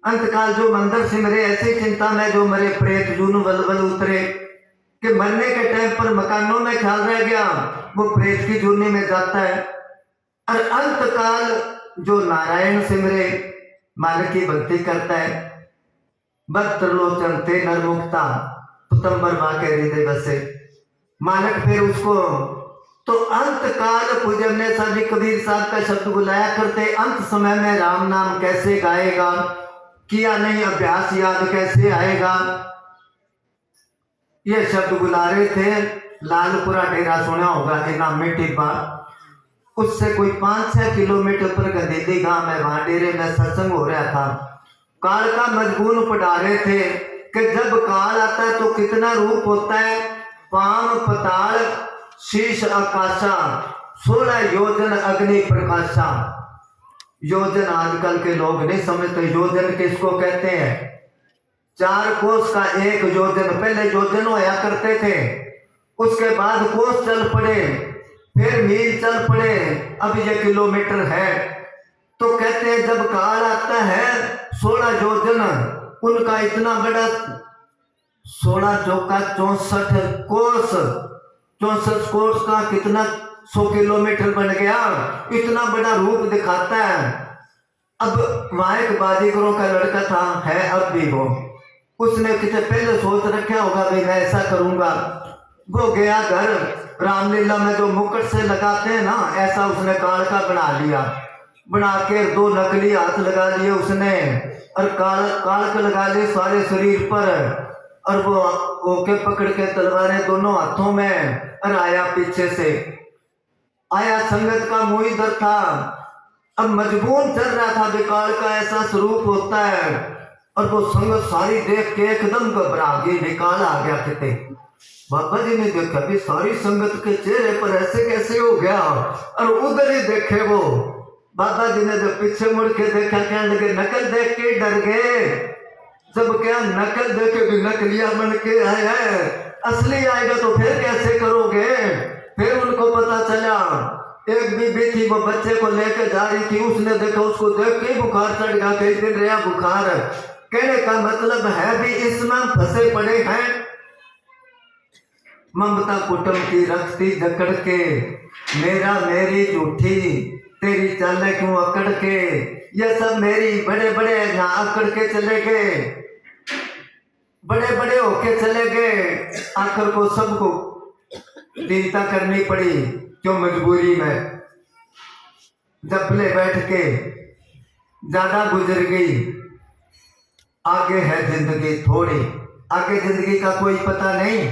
अंतकाल जो मंदिर सिमरे, ऐसी चिंता में जो मरे। प्रेत जून बल उतरे कि मरने के टाइम पर मकानों में ख्याल रह गया, वो प्रेत की जूनी में जाता है। और अंतकाल जो नारायण सिमरे, मालिक की भक्ति करता है। बत्तरलोचन ते नरमुक्ता, पतंबर माँ के हृदय बसे। मालिक फिर उसको तो अंत काल पूज्य ने साहब कबीर साहब का शब्द बुलाया करते, अंत समय में राम नाम कैसे गाएगा, किया नहीं अभ्यास याद कैसे आएगा। ये शब्द बुला रहे थे। लालपुरा डेरा सुना होगा इनाम में टिब्बा, उससे कोई 5-6 किलोमीटर पर गंदेली गांव है, वहां डेरे में सत्संग हो रहा था। काल का मजबूर पढ़ा रहे थे कि जब काल आता है तो कितना रूप होता है, पाम पताल शीश आकाशा, 16 योजन अग्नि प्रकाशा। योजन आजकल के लोग नहीं समझते, योजन किसको कहते हैं? 4 कोस का 1 योजन। पहले योजन होया करते थे, उसके बाद कोस चल पड़े, फिर मील चल पड़े, अब ये किलोमीटर है। तो कहते हैं जब काल आता है 16 योजन, उनका इतना बड़ा 16 चौका 64 कोस, 64 कोस का कितना 100 किलोमीटर बन गया, इतना बड़ा रूप दिखाता है। अब वहां एक बाजीगरों का लड़का था, है अब भी वो, उसने किसी पहले सोच रखा होगा भाई मैं ऐसा करूंगा। वो गया घर, रामलीला में जो मुकुट से लगाते हैं ना, ऐसा उसने काल का बना लिया। बना के 2 नकली हाथ लगा लिए उसने, और काल के लगा लिए सारे शरीर पर, और वो ओके पकड़ के तलवारें दोनों हाथों में, और आया पीछे से, आया संगत का मुंह इधर था। अब मजबूर चल रहा था, विकाल का ऐसा स्वरूप होता है। और वो संगत सारी देख के एकदम घबरा गई, विकाल आ गया कितने। बाबा जी ने देखा भी सारी संगत के चेहरे पर ऐसे कैसे हो गया, और उधर ही देखे वो बाबा जी ने जब पीछे मुड़ के देखा, कहने लगे नकल देख के डर गए। जब क्या नकल देखे भी नकलिया बन के आए हैं, असली आएगा तो फिर कैसे करोगे। फिर उनको पता चला, एक बीबी थी वो बच्चे को लेकर जा रही थी, उसने देखा, उसको देख के बुखार चढ़ गया, कई दिन रहा बुखार। कहने का मतलब है भी इसमें फंसे पड़े हैं। ममता कुटुंब की रखती जकड़ के, मेरा मेरी झूठी तेरी चल क्यों अकड़ के, ये सब मेरी बड़े बड़े यहाँ अकड़ के चले गए, बड़े बड़े होके चले गए। आखिर को सबको दीनता करनी पड़ी, क्यों मजबूरी में। जबले बैठ के ज्यादा गुजर गई, आगे है जिंदगी थोड़ी, आगे जिंदगी का कोई पता नहीं।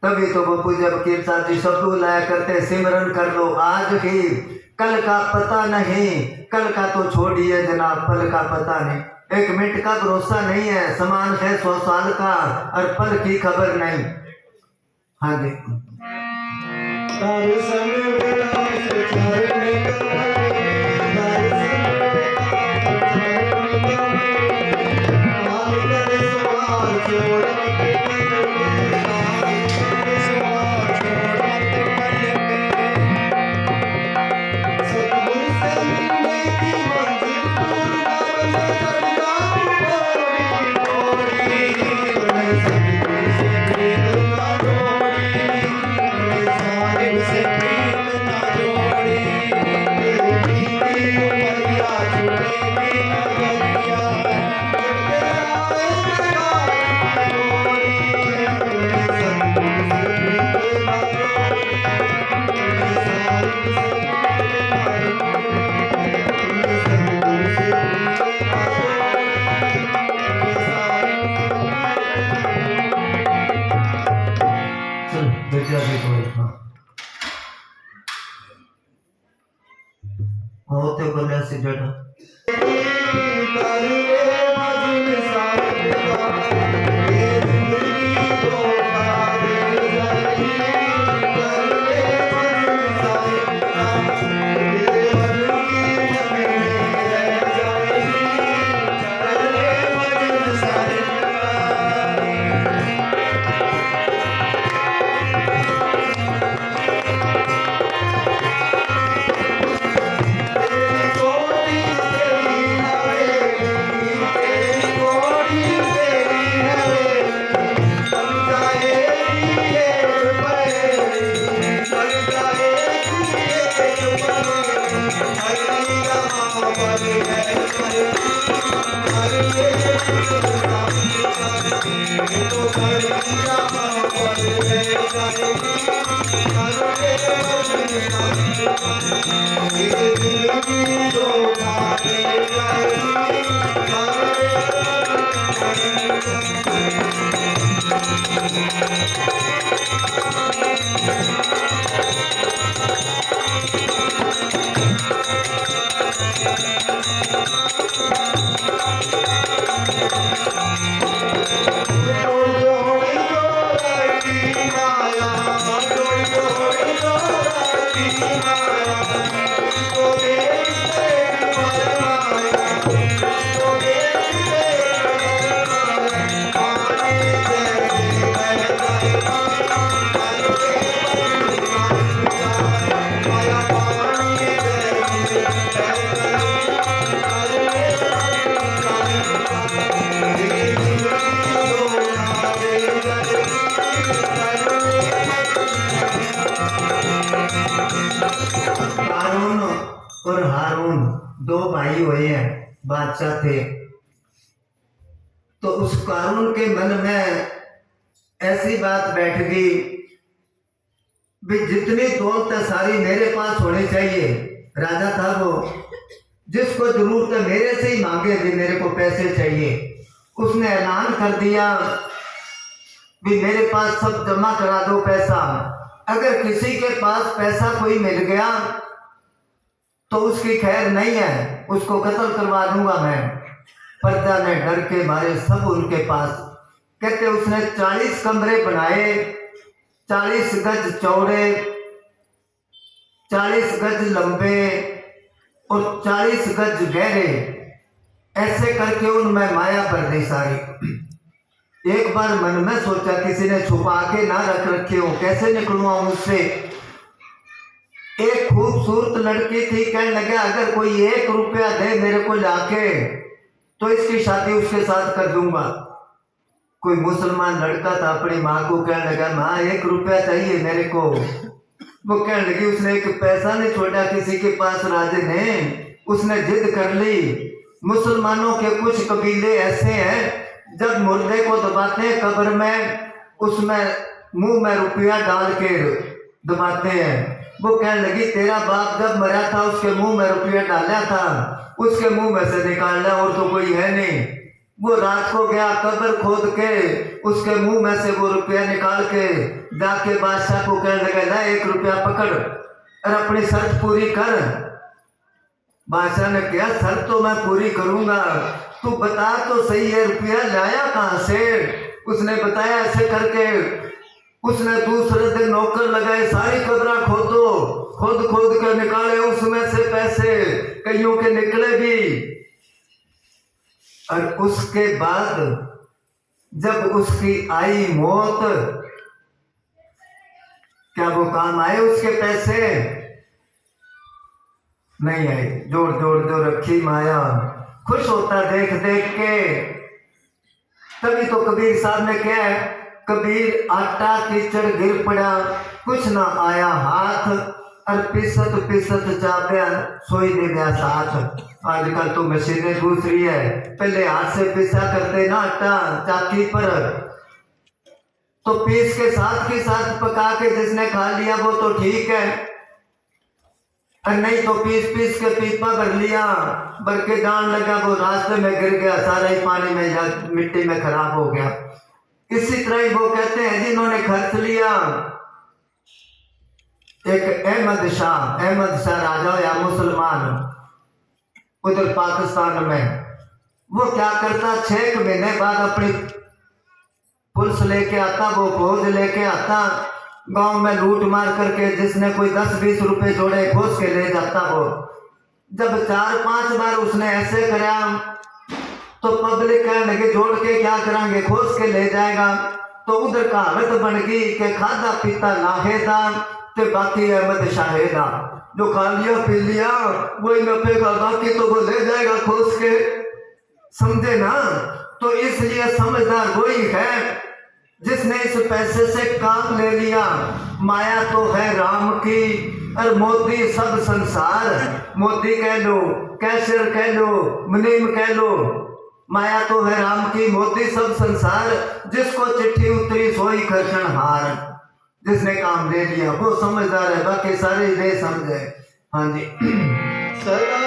तभी तो वो पूज्य फकीर साहब जी शब्द लाया करते, सिमरन कर लो आज ही, कल का पता नहीं। कल का तो छोड़िए जनाब, पल का पता नहीं। 1 मिनट का भरोसा नहीं है, समान है 100 साल का, और पल की खबर नहीं। हाँ जी। होते बोले से जड़ा हारून और हारून दो भाई हुए हैं, बादशाह थे। तो उस कारून के मन में ऐसी बात बैठ गई भी जितनी दौलत है सारी मेरे पास होनी चाहिए। राजा था वो, जिसको जरूरत है मेरे से ही मांगे भी मेरे को पैसे चाहिए। उसने ऐलान कर दिया भी मेरे पास सब जमा करा दो पैसा। अगर किसी के पास पैसा कोई मिल गया तो उसकी खैर नहीं है, उसको कत्ल करवा दूंगा मैं। प्रजा ने डर के मारे सब उनके पास, कहते उसने 40 कमरे बनाए, 40 गज चौड़े, 40 गज लंबे और 40 गज गहरे, ऐसे करके उनमें माया भर दी सारी। एक बार मन में सोचा किसी ने छुपा के ना रख रखे हो, कैसे निकलूंगा मुझसे। एक खूबसूरत लड़की थी, कहने लगा अगर कोई 1 रुपया दे मेरे को लाके तो इसकी शादी उसके साथ कर दूंगा। कोई मुसलमान लड़का था, अपनी माँ को कहने लगा माँ 1 रुपया चाहिए मेरे को। वो कहने लगी उसने एक पैसा नहीं छोड़ा किसी के पास राजे ने, उसने जिद कर ली। मुसलमानों के कुछ कबीले ऐसे हैं जब मुर्दे को दबाते हैं कब्र में, उसमें मुंह में रुपया डाल के दबाते हैं। वो कहने लगी तेरा बाप जब मरा था उसके मुंह में रुपया डाला था, उसके मुंह में से निकालना, और तो कोई है नहीं। वो रात को गया कब्र खोद के उसके मुंह में से वो रुपया निकाल के जाके बादशाह को कहने लगा ना 1 रुपया पकड़ और अपनी शर्त पूरी कर। बादशाह ने कहा शर्त तो मैं पूरी करूंगा, तू बता तो सही है रुपया लाया कहाँ से। उसने बताया ऐसे करके। उसने दूसरे दिन नौकर लगाए, सारी कब्रा खोदो, खोद खोद कर निकाले उसमें से पैसे, कईयों के निकले भी। और उसके बाद जब उसकी आई मौत, क्या वो काम आए उसके पैसे? नहीं आए। जोड़ जोड़ जो रखी माया, खुश होता देख देख के। तभी तो कबीर साहब ने क्या है, कबीर आटा कीचड़ गिर पड़ा, कुछ ना आया हाथ, और पिसत पिसत जापया सोई दे गया साथ। आजकल तो मशीनें दूसरी है, पहले हाथ से पिसा करते ना आटा चाकी पर, तो पीस के साथ के साथ पका के जिसने खा लिया वो तो ठीक है, और नहीं तो पीस पीस के पीपा भर लिया, भर के दान लगा वो रास्ते में गिर गया, सारा ही पानी में या मिट्टी में खराब हो गया। इसी तरह ही वो कहते हैं जिन्होंने खर्च लिया। एक अहमद शाह राजा या मुसलमान उधर पाकिस्तान में, वो क्या करता 6 महीने बाद अपनी पुलिस लेके आता, वो फौज लेके आता, गांव में लूट मार करके जिसने कोई 10-20 रुपए जोड़े खोस के ले जाता। वो जब 4-5 बार उसने ऐसे कराया तो पब्लिक कहने लगे जोड़ के क्या करांगे, खोस के ले जाएगा। तो उधर कहावत बन गई कि खादा पीता लाहेदा ते बाकी अहमद शाहेदा, जो खा लिया पी लिया वही नफेगा, बाकी तो वो ले जाएगा खोस के। समझे ना? तो इसलिए समझदार वही है जिसने इस पैसे से काम ले लिया। माया तो है राम की और मोदी सब संसार, मोदी कह लो, कैशियर कह लो, मुनीम कह लो, माया तो है राम की मोती सब संसार, जिसको चिट्ठी उतरी सोई खरखण हार। जिसने काम ले लिया वो समझदार है, बाकी सारे नहीं समझे। हाँ जी। सदा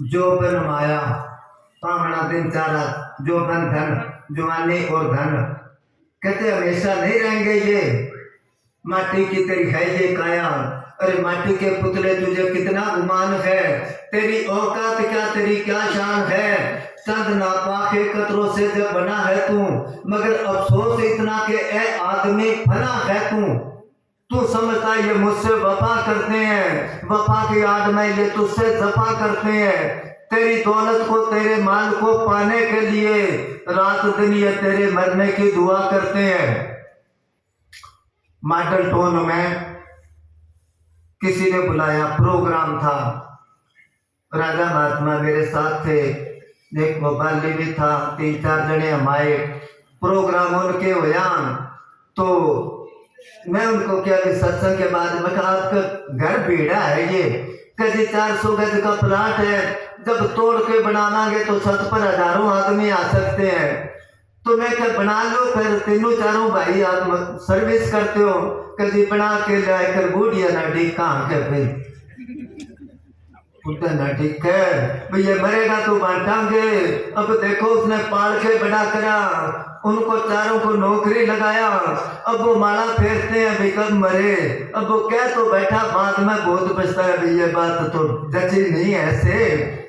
जो बन माया पावना दिन चारा, जो बन धन जवानी और धन, कहते हमेशा नहीं रहेंगे ये। माटी की तेरी है ये काया, अरे माटी के पुतले तुझे कितना गुमान है। तेरी औकात क्या, तेरी क्या शान है। चंद नापाके कतरों से जब बना है तू, मगर अफसोस इतना के ए आदमी फना है तू समझता ये मुझसे वफा करते हैं, वफा की याद में ये तुझसे जफा करते हैं। तेरी दौलत को तेरे माल को पाने के लिए रात दिन ये तेरे मरने की दुआ करते हैं। मॉडल टाउन में किसी ने बुलाया, प्रोग्राम था, राजा महात्मा मेरे साथ थे, एक भोपाली भी था, 3-4 जने हमारे प्रोग्राम उनके हुआ। तो मैं उनको क्या कि सत्संग के बाद में कहा आपका घर बेड़ा है ये, कभी 400 गज का प्लाट है, जब तोड़ के बनावांगे तो छत पर हजारों आदमी आ सकते हैं। तो मैं क्या बना लो, फिर तीनों चारों भाई आप सर्विस करते हो, कभी बना के लाकर बूढ़िया ना ठीक कहाँ के भाई ना ठीक है भैया, मरेगा तो बांटांगे। अब देखो उसने पाल के बड़ा करा, उनको चारों को नौकरी लगाया, अब वो माला फेरते हैं भाई कब मरे। अब वो कह तो बैठा, बाद में बहुत बचता है भाई ये बात तो जची नहीं है ऐसे।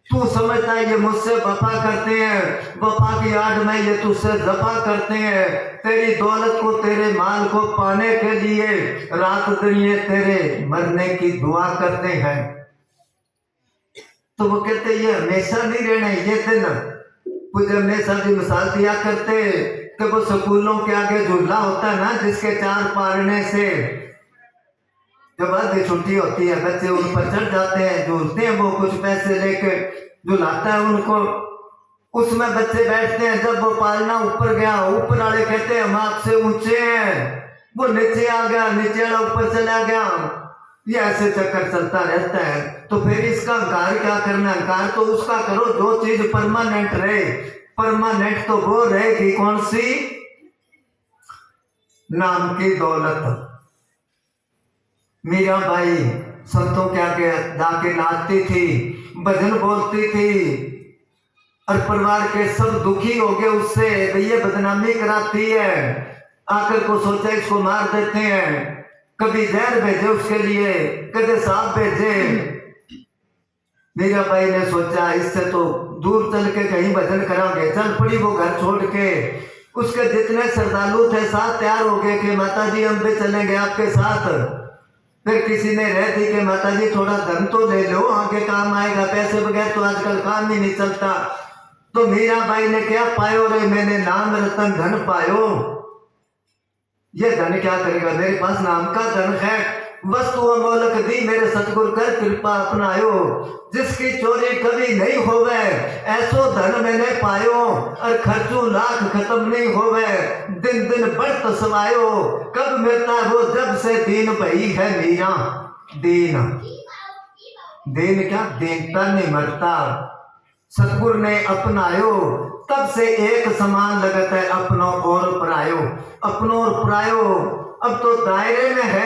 तू समझता है ये मुझसे वफा करते हैं, वफा की आड़ में ये तुझसे जफा करते हैं। तेरी दौलत को तेरे माल को पाने के लिए रात दिन ये तेरे मरने की दुआ करते हैं। तो वो कहते ये हमेशा नहीं रहना ये दिन। पूज्य ने सभी मिसाल दिया करते कि वो स्कूलों के आगे झूला होता है ना, जिसके 4 पारने से जब आधी छुट्टी होती है बच्चे उन पर चढ़ जाते हैं, झूलते हैं, वो कुछ पैसे लेके झुलाता है उनको, उसमें बच्चे बैठते हैं। जब वो पालना ऊपर गया, ऊपर वाले कहते हैं हम आपसे ऊंचे हैं, वो नीचे आ गया, नीचे वाला ऊपर चला गया, ये ऐसे चक्कर चलता रहता है। तो फिर इसका अहंकार क्या करना, अहंकार तो उसका करो जो चीज परमानेंट रहे। परमानेंट तो वो रहेगी कौन सी, नाम की दौलत। मीरा बाई संतों के आगे जाके नाचती थी, भजन बोलती थी, और परिवार के सब दुखी हो गए उससे, ये बदनामी कराती है। आकर को सोचा इसको मार देते हैं, कभी जहर भेजे उसके लिए, कभी सांप भेजे। मीरा बाई ने सोचा इससे तो दूर चल के कहीं भजन कराओगे। चल पड़ी वो घर छोड़ के, उसके जितने श्रद्धालु थे साथ तैयार हो गए कि माता जी हम भी चलेंगे आपके साथ। फिर किसी ने रह दी कि माता जी थोड़ा धन तो ले लो, आगे काम आएगा, पैसे बगैर तो आजकल काम ही नहीं चलता। तो मीरा बाई ने क्या पायो रे, मैंने नाम रतन धन पायो। ये धन क्या करेगा, मेरे पास नाम का धन है, वस्तु अमोलक दी मेरे सतगुरु कर कृपा अपनायो। जिसकी चोरी कभी नहीं होवे ऐसो धन मैंने पायो, और खर्चू लाख खत्म नहीं होवे, दिन दिन बढ़त समायो। कब मिलता वो जब से दीन भई है मीरा, दीन दीन क्या दीनता नहीं मरता, सतगुरु ने अपनायो। तब से एक समान लगता है अपनों और परायो, अपनों और परायो। अब तो दायरे में है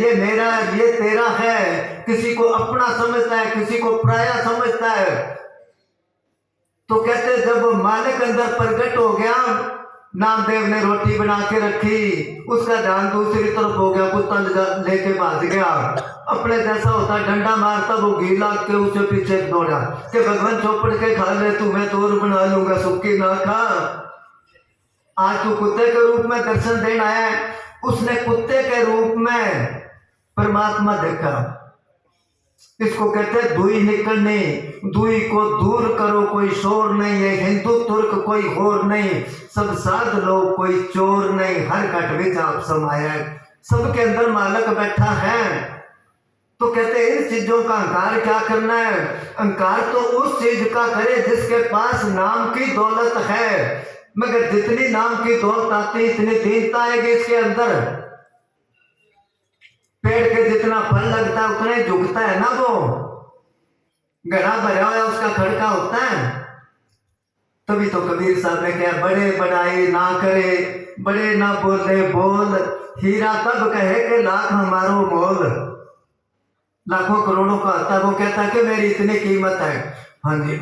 ये मेरा ये तेरा है, किसी को अपना समझता है, किसी को पराया समझता है। तो कहते जब मालिक अंदर प्रकट हो गया, नामदेव ने रोटी बना के रखी, उसका ध्यान दूसरी तरफ हो गया, कुत्ता लेके भाग गया। अपने जैसा होता डंडा मारता, वो घी लाग के उसे पीछे दौड़ा कि भगवान चौपड़ के खा ले तू, मैं तो और बना लूंगा, सुक्की ना खा। आज तू कुत्ते के रूप में दर्शन देने आया है। उसने कुत्ते के रूप में परमात्मा देखा। इसको कहते हैं दुई निकलने, दुई को दूर करो कोई शोर नहीं है, हिंदू तुर्क कोई होर नहीं, सब साध लोग कोई चोर नहीं, हर घट विच आप समाया, सबके अंदर मालक बैठा है। तो कहते हैं इन चीजों का अहंकार क्या करना है? अहंकार तो उस चीज का करे जिसके पास नाम की दौलत है, मगर जितनी नाम की दौलत आती इतनी दीनता आएगी इसके अंदर। पेड़ के जितना फल लगता है उतना ही झुकता है ना, वो गड़ा भरा हुआ उसका खड़का होता है। तभी तो कबीर साहब ने कहा बड़े बड़ाई ना करे, बड़े ना बोले बोल, हीरा तब कहे कि लाख हमारो मोल। लाखों करोड़ों का आता वो कहता कि मेरी इतनी कीमत है। हाँ जी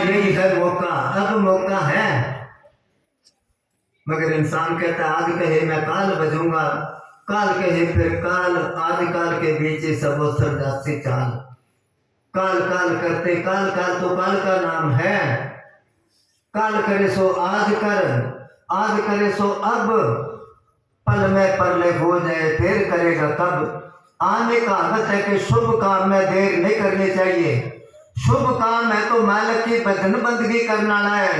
यही है मौका, अब मौका है। मगर इंसान कहता आज कहे मैं काल बजूंगा, काल कहे फिर काल, आज काल के बीच सब अवसर जाती चाल। काल काल करते काल, काल तो काल का नाम है। काल करे सो आज कर, आज करे सो अब, पल में परले हो जाए फिर करेगा कब। आने का आदत है कि शुभ काम में देर नहीं करनी चाहिए। शुभ काम है तो मालिक की भजन बंदगी करना है,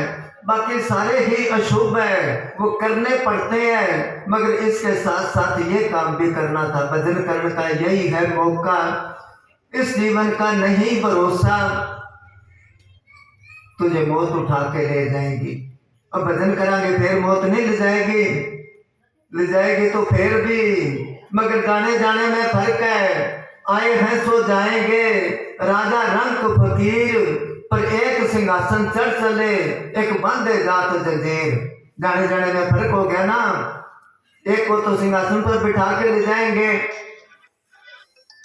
बाकी सारे ही अशुभ है वो करने पड़ते हैं। मगर इसके साथ साथ ये काम भी करना था, भजन करने का यही है मौका। इस जीवन का नहीं भरोसा, तुझे मौत उठा के ले जाएगी। अब भजन करांगे फिर मौत नहीं ले जाएगी, ले जाएगी तो फिर भी, मगर जाने जाने में फर्क है। आए हैं सो जाएंगे, राजा रंक फकीर, पर एक सिंहासन चढ़ चले, एक बंदे जात जंजीर। जाने जाने में फर्क हो गया ना, एक को तो सिंहासन पर बिठा के ले जाएंगे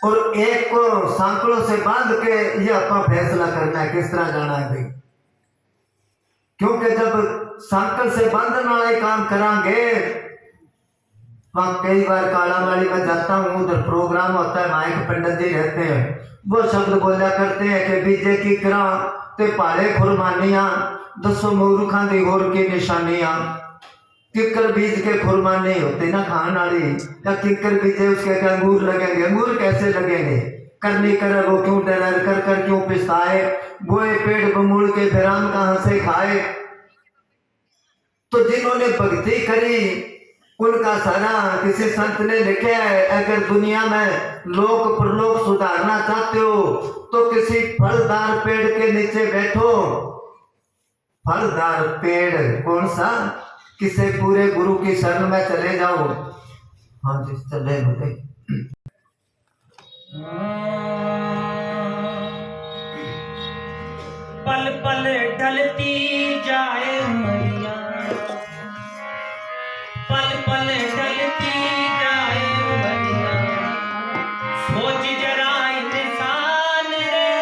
और एक को सांकड़ों से बांध के ये अपना फैसला करना है किस तरह जाना है भाई। क्योंकि जब सांकड़ से बांधने वाला ही काम करांगे, वहां कई बार कालावाड़ी में जाता हूँ, उधर प्रोग्राम होता है, वहां एक पंडित जी रहते हैं, वो शब्द बोला करते हैं कि बीजे की करा ते पाले खुरमानियां, दसो मूर्खा दी होर की निशानियां। किकर बीज के खुरमा नहीं होते ना खान वाली, या किकर बीजे उसके अंगूर लगेंगे, अंगूर कैसे लगेंगे? करनी करे वो क्यों डर कर कर क्यों पिसाए, बोए पेड़ बमूल के फिर आम कहां से खाए। तो जिन्होंने भक्ति करी उनका सारा किसी संत ने लिखा है, अगर दुनिया में लोक परलोक सुधारना चाहते हो तो किसी फलदार पेड़ के नीचे बैठो। फलदार पेड़ कौन सा? किसी पूरे गुरु की शरण में चले जाओ। हाँ जी चले बोले। पल पल ढलती जाए उमरिया, पल पल ढलती जाए उमरिया, सोच जरा इंसान रे,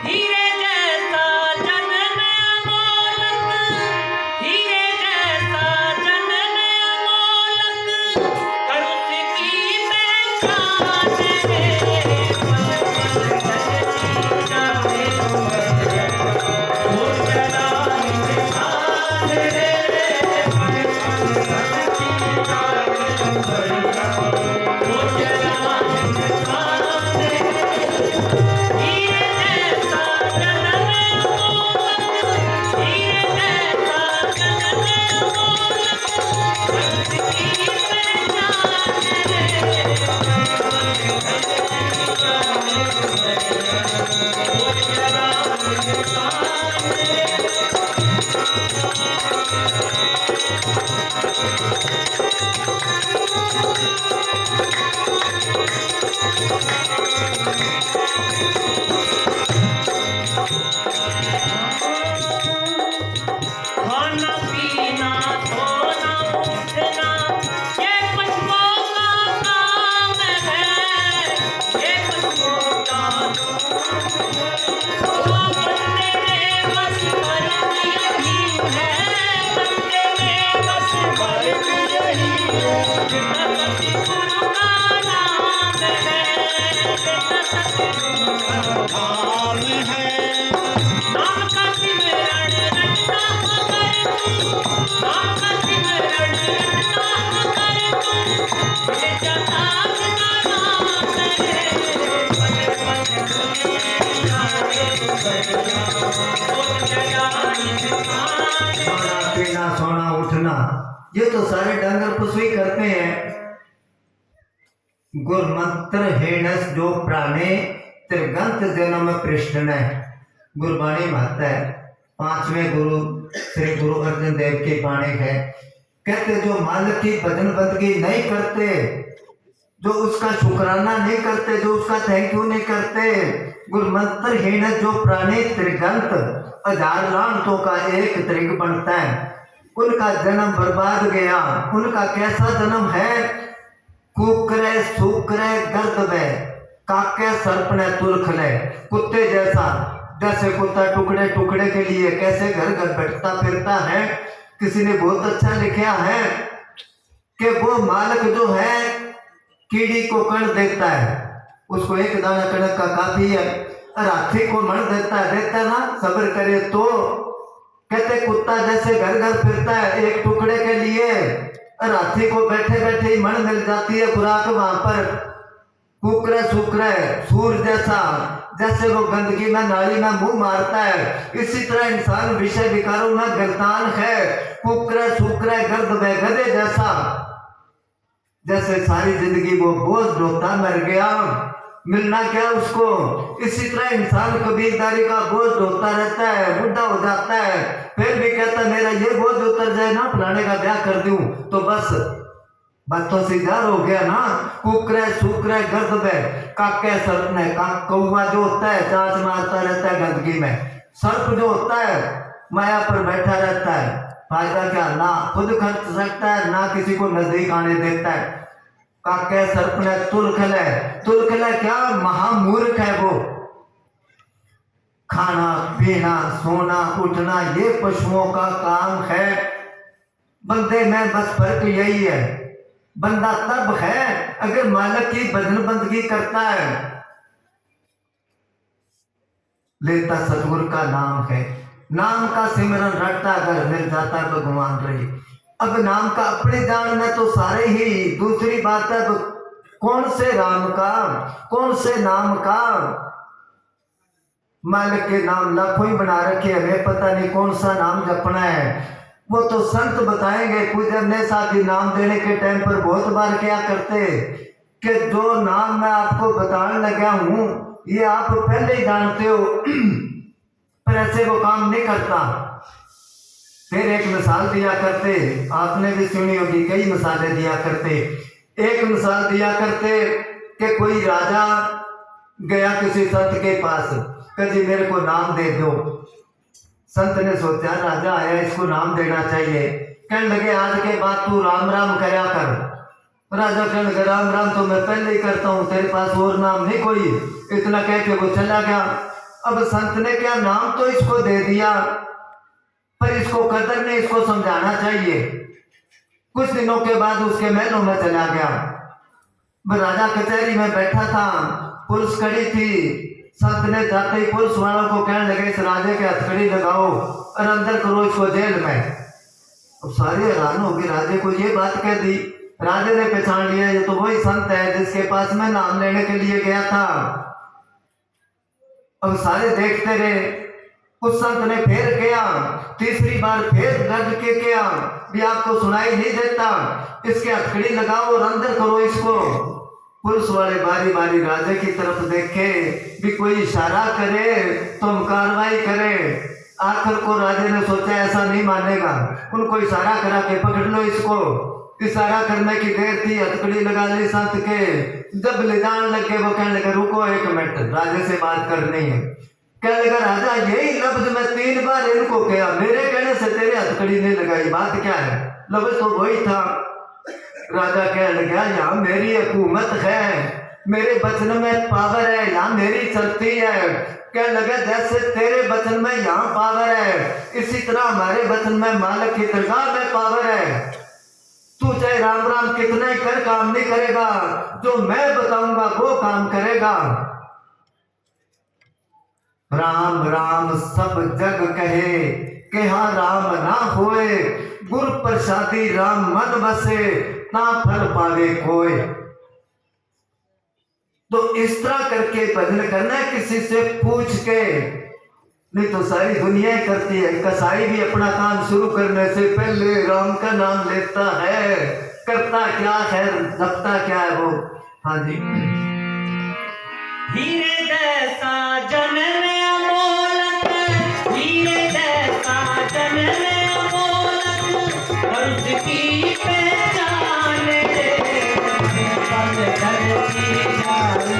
हीरे जैसा जनन अमोलक, हीरे जैसा जनन अमोलक, कर उसकी पहचान रे। खाना पीना सोना उठना ये पशुओं का काम है, ये पशुओं का बंदे में बस फर्क यही है, बंदे में बस फर्क यही है, बेटा सतगुरु का नाम है, बेटा सतगुरु का नाम है। नाम का सिमरन रटना कर तू, नाम का सिमरन रटना कर तू, ये जाता का नाम करे, पल पल दुनिया के बढ़िया, सोच जगा इंसान। खाना पीना सोना उठना ये तो सारे डंगर पशु ही करते हैं। गुरमंत्र हेणस जो प्राणे त्रिगंत जन्म पृष्ठन है। गुरबाणी महत्व है। पांचवें गुरु श्री गुरु अर्जन देव की बाणी है। कहते जो मालिक की भजन बंदगी नहीं करते, जो उसका शुक्राना नहीं करते, जो उसका थैंक यू नहीं करते, गुरमंत्र हीन जो प्राणी त्रिगंत हजार लांतों का एक त्रिग बनता है, उनका जन्म बर्बाद गया। उनका कैसा जन्म है? कुकरे सुकरे गर्द में काके सर्प ने तुलखले, कुत्ते जैसा। जैसे कुत्ता टुकड़े टुकड़े के लिए कैसे घर घर भटकता फिरता है। किसी ने बहुत अच्छा लिखा है कि वो मालिक जो है कीड़ी को कण देता है, उसको एक दाना कणक का काफी है। और हाथी को मण देता है ना, सब्र करे तो। कहते कुत्ता जैसे घर घर फिरता है एक टुकड़े के लिए, और हाथी को बैठे बैठे ही मण मिल जाती है खुराक वहां पर। कुकरे सुकरे सूर जैसा, जैसे वो गंदगी में नाली में मुंह मारता है, इसी तरह इंसान विषय विकारों में गिरफ्तार है। कुकरे सुकरे गर्द में गधे जैसा, जैसे सारी जिंदगी वो बोझ ढोता मर गया, मिलना क्या उसको। इसी तरह इंसान कबीरदारी का बोझ ढोता रहता है, बुढ़ा हो जाता है, फिर भी कहता मेरा ये बोझ उतर जाए ना, फलाने का ब्याह कर दूं तो बस बातों से जार हो गया ना। कुकरे सुकरे गर्द में काके सर्प ने, कौवा जो होता है चांच मारता रहता है गंदगी में, सर्प जो होता है माया पर बैठा रहता है, फायदा क्या, ना खुद खर्च सकता है ना किसी को नजदीक आने देता है। काके सर्प ने तुलखले, तुलखले क्या, महामूर्ख है वो। खाना पीना सोना उठना ये पशुओं का काम है, बंदे में बस फर्क यही है। बंदा तब है अगर मालिक की भजन बंदगी करता है, लेता सतगुरु का नाम है। नाम का सिमरन रटता अगर मिल जाता भगवान रही। अब नाम का अपने जान में तो सारे ही, दूसरी बात है कौन से राम का, कौन से नाम का। मालिक के नाम लाखों ही बना रखे, हमें पता नहीं कौन सा नाम जपना है। वो तो संत बताएंगे। पूज्य अपने साथ ही नाम देने के टाइम पर बहुत बार क्या करते कि जो नाम मैं आपको बताने लगा हूं ये आप पहले ही जानते हो, पर ऐसे वो काम नहीं करता। फिर एक मिसाल दिया करते, आपने भी सुनी होगी, कई मिसालें दिया करते। एक मिसाल दिया करते कि कोई राजा गया किसी संत के पास, कभी मेरे को नाम दे दो। संत ने सोचा राजा आया, इसको नाम देना चाहिए। कहने लगे आज के बाद तू राम राम करया कर। राजा कहने लगे राम राम तो मैं पहले ही करता हूँ, तेरे पास और नाम नहीं कोई। इतना कह के वो चला गया। अब संत ने क्या नाम तो इसको दे दिया, पर इसको कदर नहीं, इसको समझाना चाहिए। कुछ दिनों के बाद उसके महलों में चला गया। राजा कचहरी में बैठा था, पुलिस खड़ी थी। संत ने जाते ही पुलिस वालों को कहने लगे इस राजे के हथकड़ी लगाओ और अंदर करो इसको जेल में। अब सारे हैरान हो गए, राजे को ये बात कह दी। राजे ने पहचान लिया ये तो वही संत है जिसके पास मैं नाम लेने के लिए गया था। अब सारे देखते रहे। उस संत ने फिर किया, तीसरी बार फिर दर्द के किया, भी आपको सुनाई नहीं देता, इसके हथकड़ी लगाओ और अंदर करो इसको। पुलिस वाले बारी बारी राजे की तरफ देखे, भी कोई इशारा करे तो हम कार्रवाई करें। आखिर को राजे ने सोचा ऐसा नहीं मानेगा, उनको इशारा करा के पकड़ लो इसको। इशारा करने की देर थी, हथकड़ी लगा ली संत के। जब ले जाने लगे वो कहने लगे रुको 1 मिनट, राजे से बात करनी है। कहने लगा राजा यही लफ्ज मैं 3 बार इनको कहा, मेरे कहने से तेरे हथकड़ी नहीं लगाई, बात क्या है? लफ्ज तो वही था। राजा कहने लगा यहाँ मेरी हुकूमत है, मेरे वचन में पावर है, यहाँ मेरी चलती है। कहने लगा जैसे तेरे वचन में यहाँ पावर है, इसी तरह हमारे वचन में मालिक की दरगाह में पावर है। तू चाहे राम राम कितना ही कर, काम नहीं करेगा, जो मैं बताऊंगा वो काम करेगा। राम राम सब जग कहे कि हाँ राम ना होए, गुर प्रसादी राम मन बसे, ना फल पावे कोई। तो इस तरह करके भजन करना है, किसी से पूछ के, नहीं तो सारी दुनिया ही करती है। कसाई भी अपना काम शुरू करने से पहले राम का नाम लेता है, करता क्या है, जपता क्या है वो। हाँ जी। हीरे जैसा जन्म अमोलक, हीरे जैसा जन्म अमोलक, और उसकी पहचान दे, पल धरती जाए,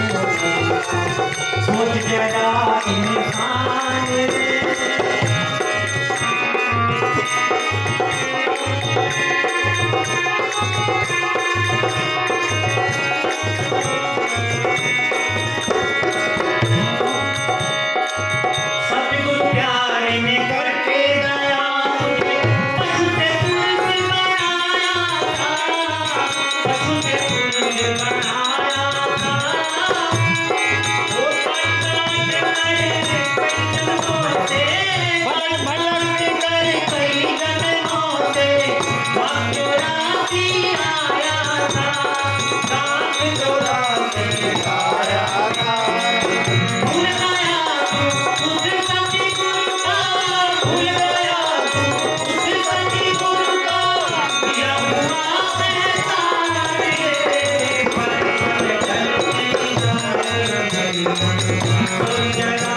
सोच जरा इंसान दे। सतगुरु प्यारे ने करके दया मुझे, पशु से तुलसी बनाया था, पशु से तुलसी बनाया था। वो पलट कर कई जन्मों से, पलट कर कई जन्मों से, भाग चुराती आया था, भाग चुराती आया था। भूल गया तू उस सतगुरु का, भूल गया तू उस सतगुरु का, किया हुआ एहसान रे, पल पल चलती जाए, कोई जरा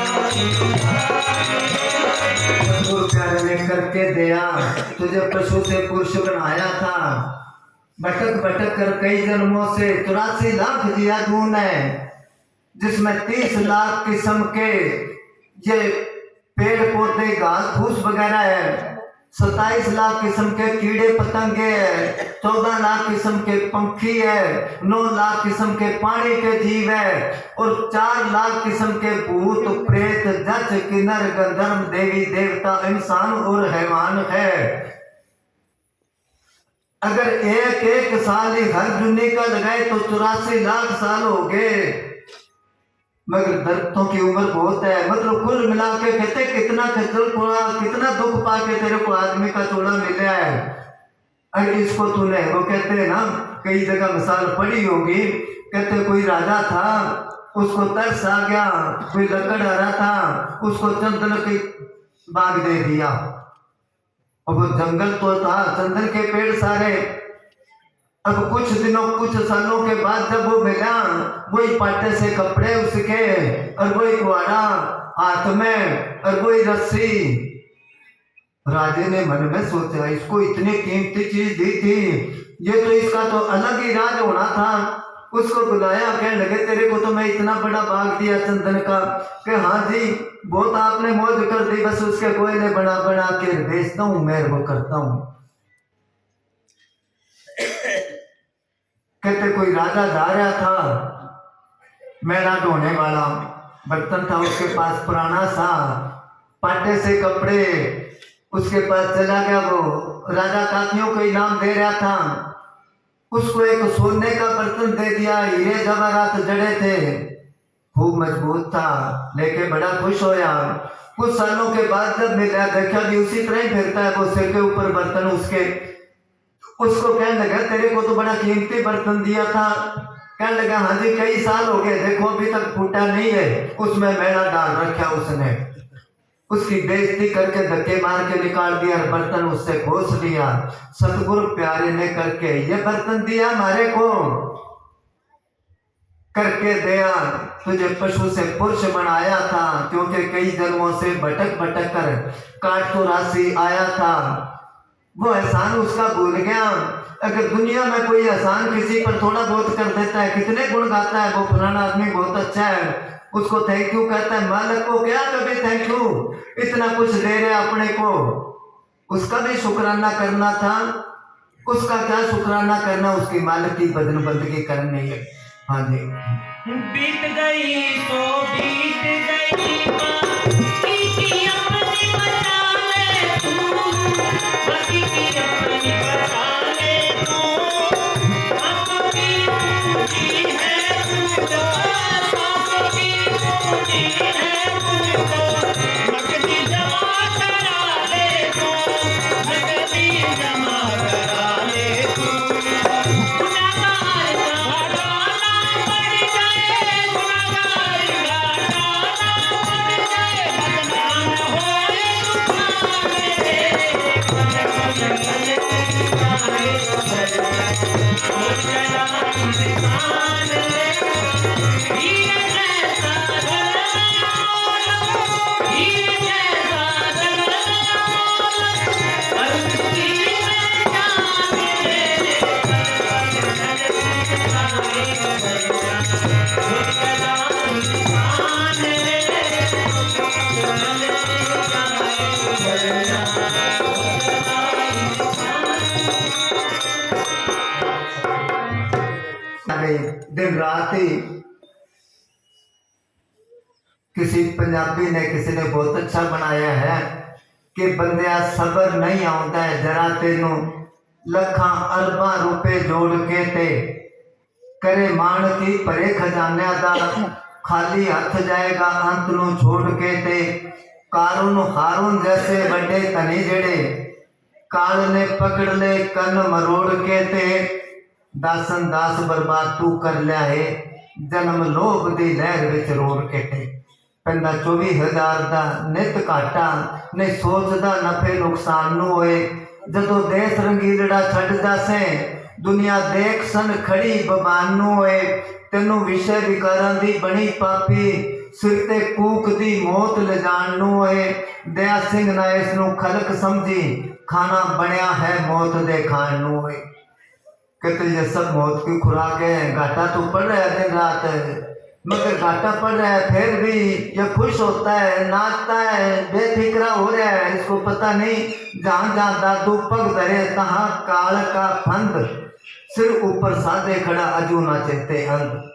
गुरु प्यारे ने करके दिया, तुझे पशु से पुरुष बनाया था, भटक भटक कर कई जन्मों से 84 लाख जिया गुण है, जिसमें 30 लाख किस्म के ये पेड़ पौधे घास फूस वगैरह है, 27 लाख किस्म के कीड़े पतंगे है, 14 लाख किस्म के पंखी है, 9 लाख किस्म के पानी के जीव है, और 4 लाख किस्म के भूत प्रेत जच किन्नर गंधर्व देवी देवता इंसान और हैवान है। अगर एक एक साल ही हर जुन्नी का लगाए तो 84 लाख साल हो गए, मगर दर्दों की उम्र बहुत है। मतलब कुल मिला के कहते कितना खजल पड़ा, कितना दुख पाके तेरे को आदमी का चोला मिला है। अगर इसको तूने, वो कहते हैं ना, कई जगह मिसाल पड़ी होगी, कहते कोई राजा था, उसको तरस आ गया, कोई लकड़ हरा था, उसको चंदन की बाग दे दिया, और वो जंगल तो था, चंदन के पेड़ सारे। अब कुछ दिनों कुछ सालों के बाद जब वो मिला, वही पाटे से कपड़े उसके, और वही कुआड़ा हाथ में, और वही रस्सी। राजे ने मन में सोचा इसको इतनी कीमती चीज दी थी, ये तो इसका तो अलग ही राज होना था। उसको बुलाया, कहने लगे तेरे को तो मैं इतना बड़ा बाग दिया चंदन का, कि हाँ जी बहुत आपने मौज कर दी, बस उसके कोयले बना बना के बेचता हूँ, मैं वो करता हूँ। कहते कोई राजा जा रहा था, मैला ढोने वाला बर्तन था उसके पास, पुराना सा, पाटे से कपड़े, उसके पास चला गया। वो राजा काकियों को इनाम दे रहा था, उसको एक सोने का बर्तन दे दिया, हीरे जवाहरात जड़े थे, खूब मजबूत था, लेके बड़ा खुश होया। कुछ सालों के बाद जब मिला, देखा भी उसी तरह ही फिरता है वो, सिर के ऊपर बर्तन उसके। उसको कहने लगा तेरे को तो बड़ा कीमती बर्तन दिया था। कहने लगा हाँ जी कई साल हो गए, देखो अभी तक फूटा नहीं है, उसमें मैला डाल रखा उसने। उसकी बेइज्जती करके धक्के मार के निकाल दिया, बर्तन उससे खोस लिया। सतगुरु प्यारे ने करके ये बर्तन दिया हमारे को, करके दिया, तुझे पशु से पुरुष बनाया था, क्योंकि कई जन्मों से भटक भटक कर काट तो राशि आया था। वो एहसान उसका भूल गया। अगर दुनिया में कोई एहसान किसी पर थोड़ा बहुत कर देता है, कितने गुण गाता है, वो फलाना आदमी बहुत अच्छा है, उसको थैंक यू कहता है, मालिक को क्या कभी थैंक यू, इतना कुछ दे रहे अपने को, उसका भी शुक्राना करना था। उसका क्या शुक्राना करना, उसकी मालिक की बदन बंदगी करनी है। हाँ जी, बीत गई तो बीत गई बाकी की अपनी बचा ले तू, बाकी की अपनी बचा ले तू, सांसों की पूंजी है तुझको, सांसों की पूंजी है तुझको, नकदी जमा करा ले तू, नकदी जमा करा ले तू। गुनाहगार का डाला पड़ जाए, गुनाहगार का डाला पड़ जाए, बदनाम होए सुखाए, अरे दिन रात ही किसी पंजाबी ने, किसी ने बहुत अच्छा बनाया है कि बंदिया सबर नहीं आउंदा है, जरा तेनू लखां अरबां रुपए जोड़ के ते करे मान की भरे खजानिया दा, खाली हाथ जाएगा अंत नू छोड़ के ते। कारून हारून जैसे बड़े धनी जेड़े, काल ने पकड़ ले कन मरोड़ के ते, दासन दास बर्बाद तू कर लिया है, जन्म लोभ दी लहर विच रोड़ के ते। पैंदा 24,000 दा नित घाटा, नहीं सोचदा नफे नुकसान नू होए, जदों देश रंगीलड़ा छड़ जासे, दुनिया देख सन खड़ी बबान नू होए, तेनू विषय विकारां दी बनी पापी, सिर ते कूक दी मौत ले जान नू होए। दया सिंह ना इस नू खलक समझी, खाना बनया है मौत दे खान नू होए। कहते ये सब मौत की खुराक है। घाटा तो पड़ रहा है दिन रात, मगर घाटा पड़ रहा है फिर भी ये खुश होता है, नाचता है, बेफिक्रा हो रहा है। इसको पता नहीं जहाँ जहाँ दादू पग धरे तहाँ काल का फंद, सिर ऊपर साधे खड़ा अजू ना चेते अंध।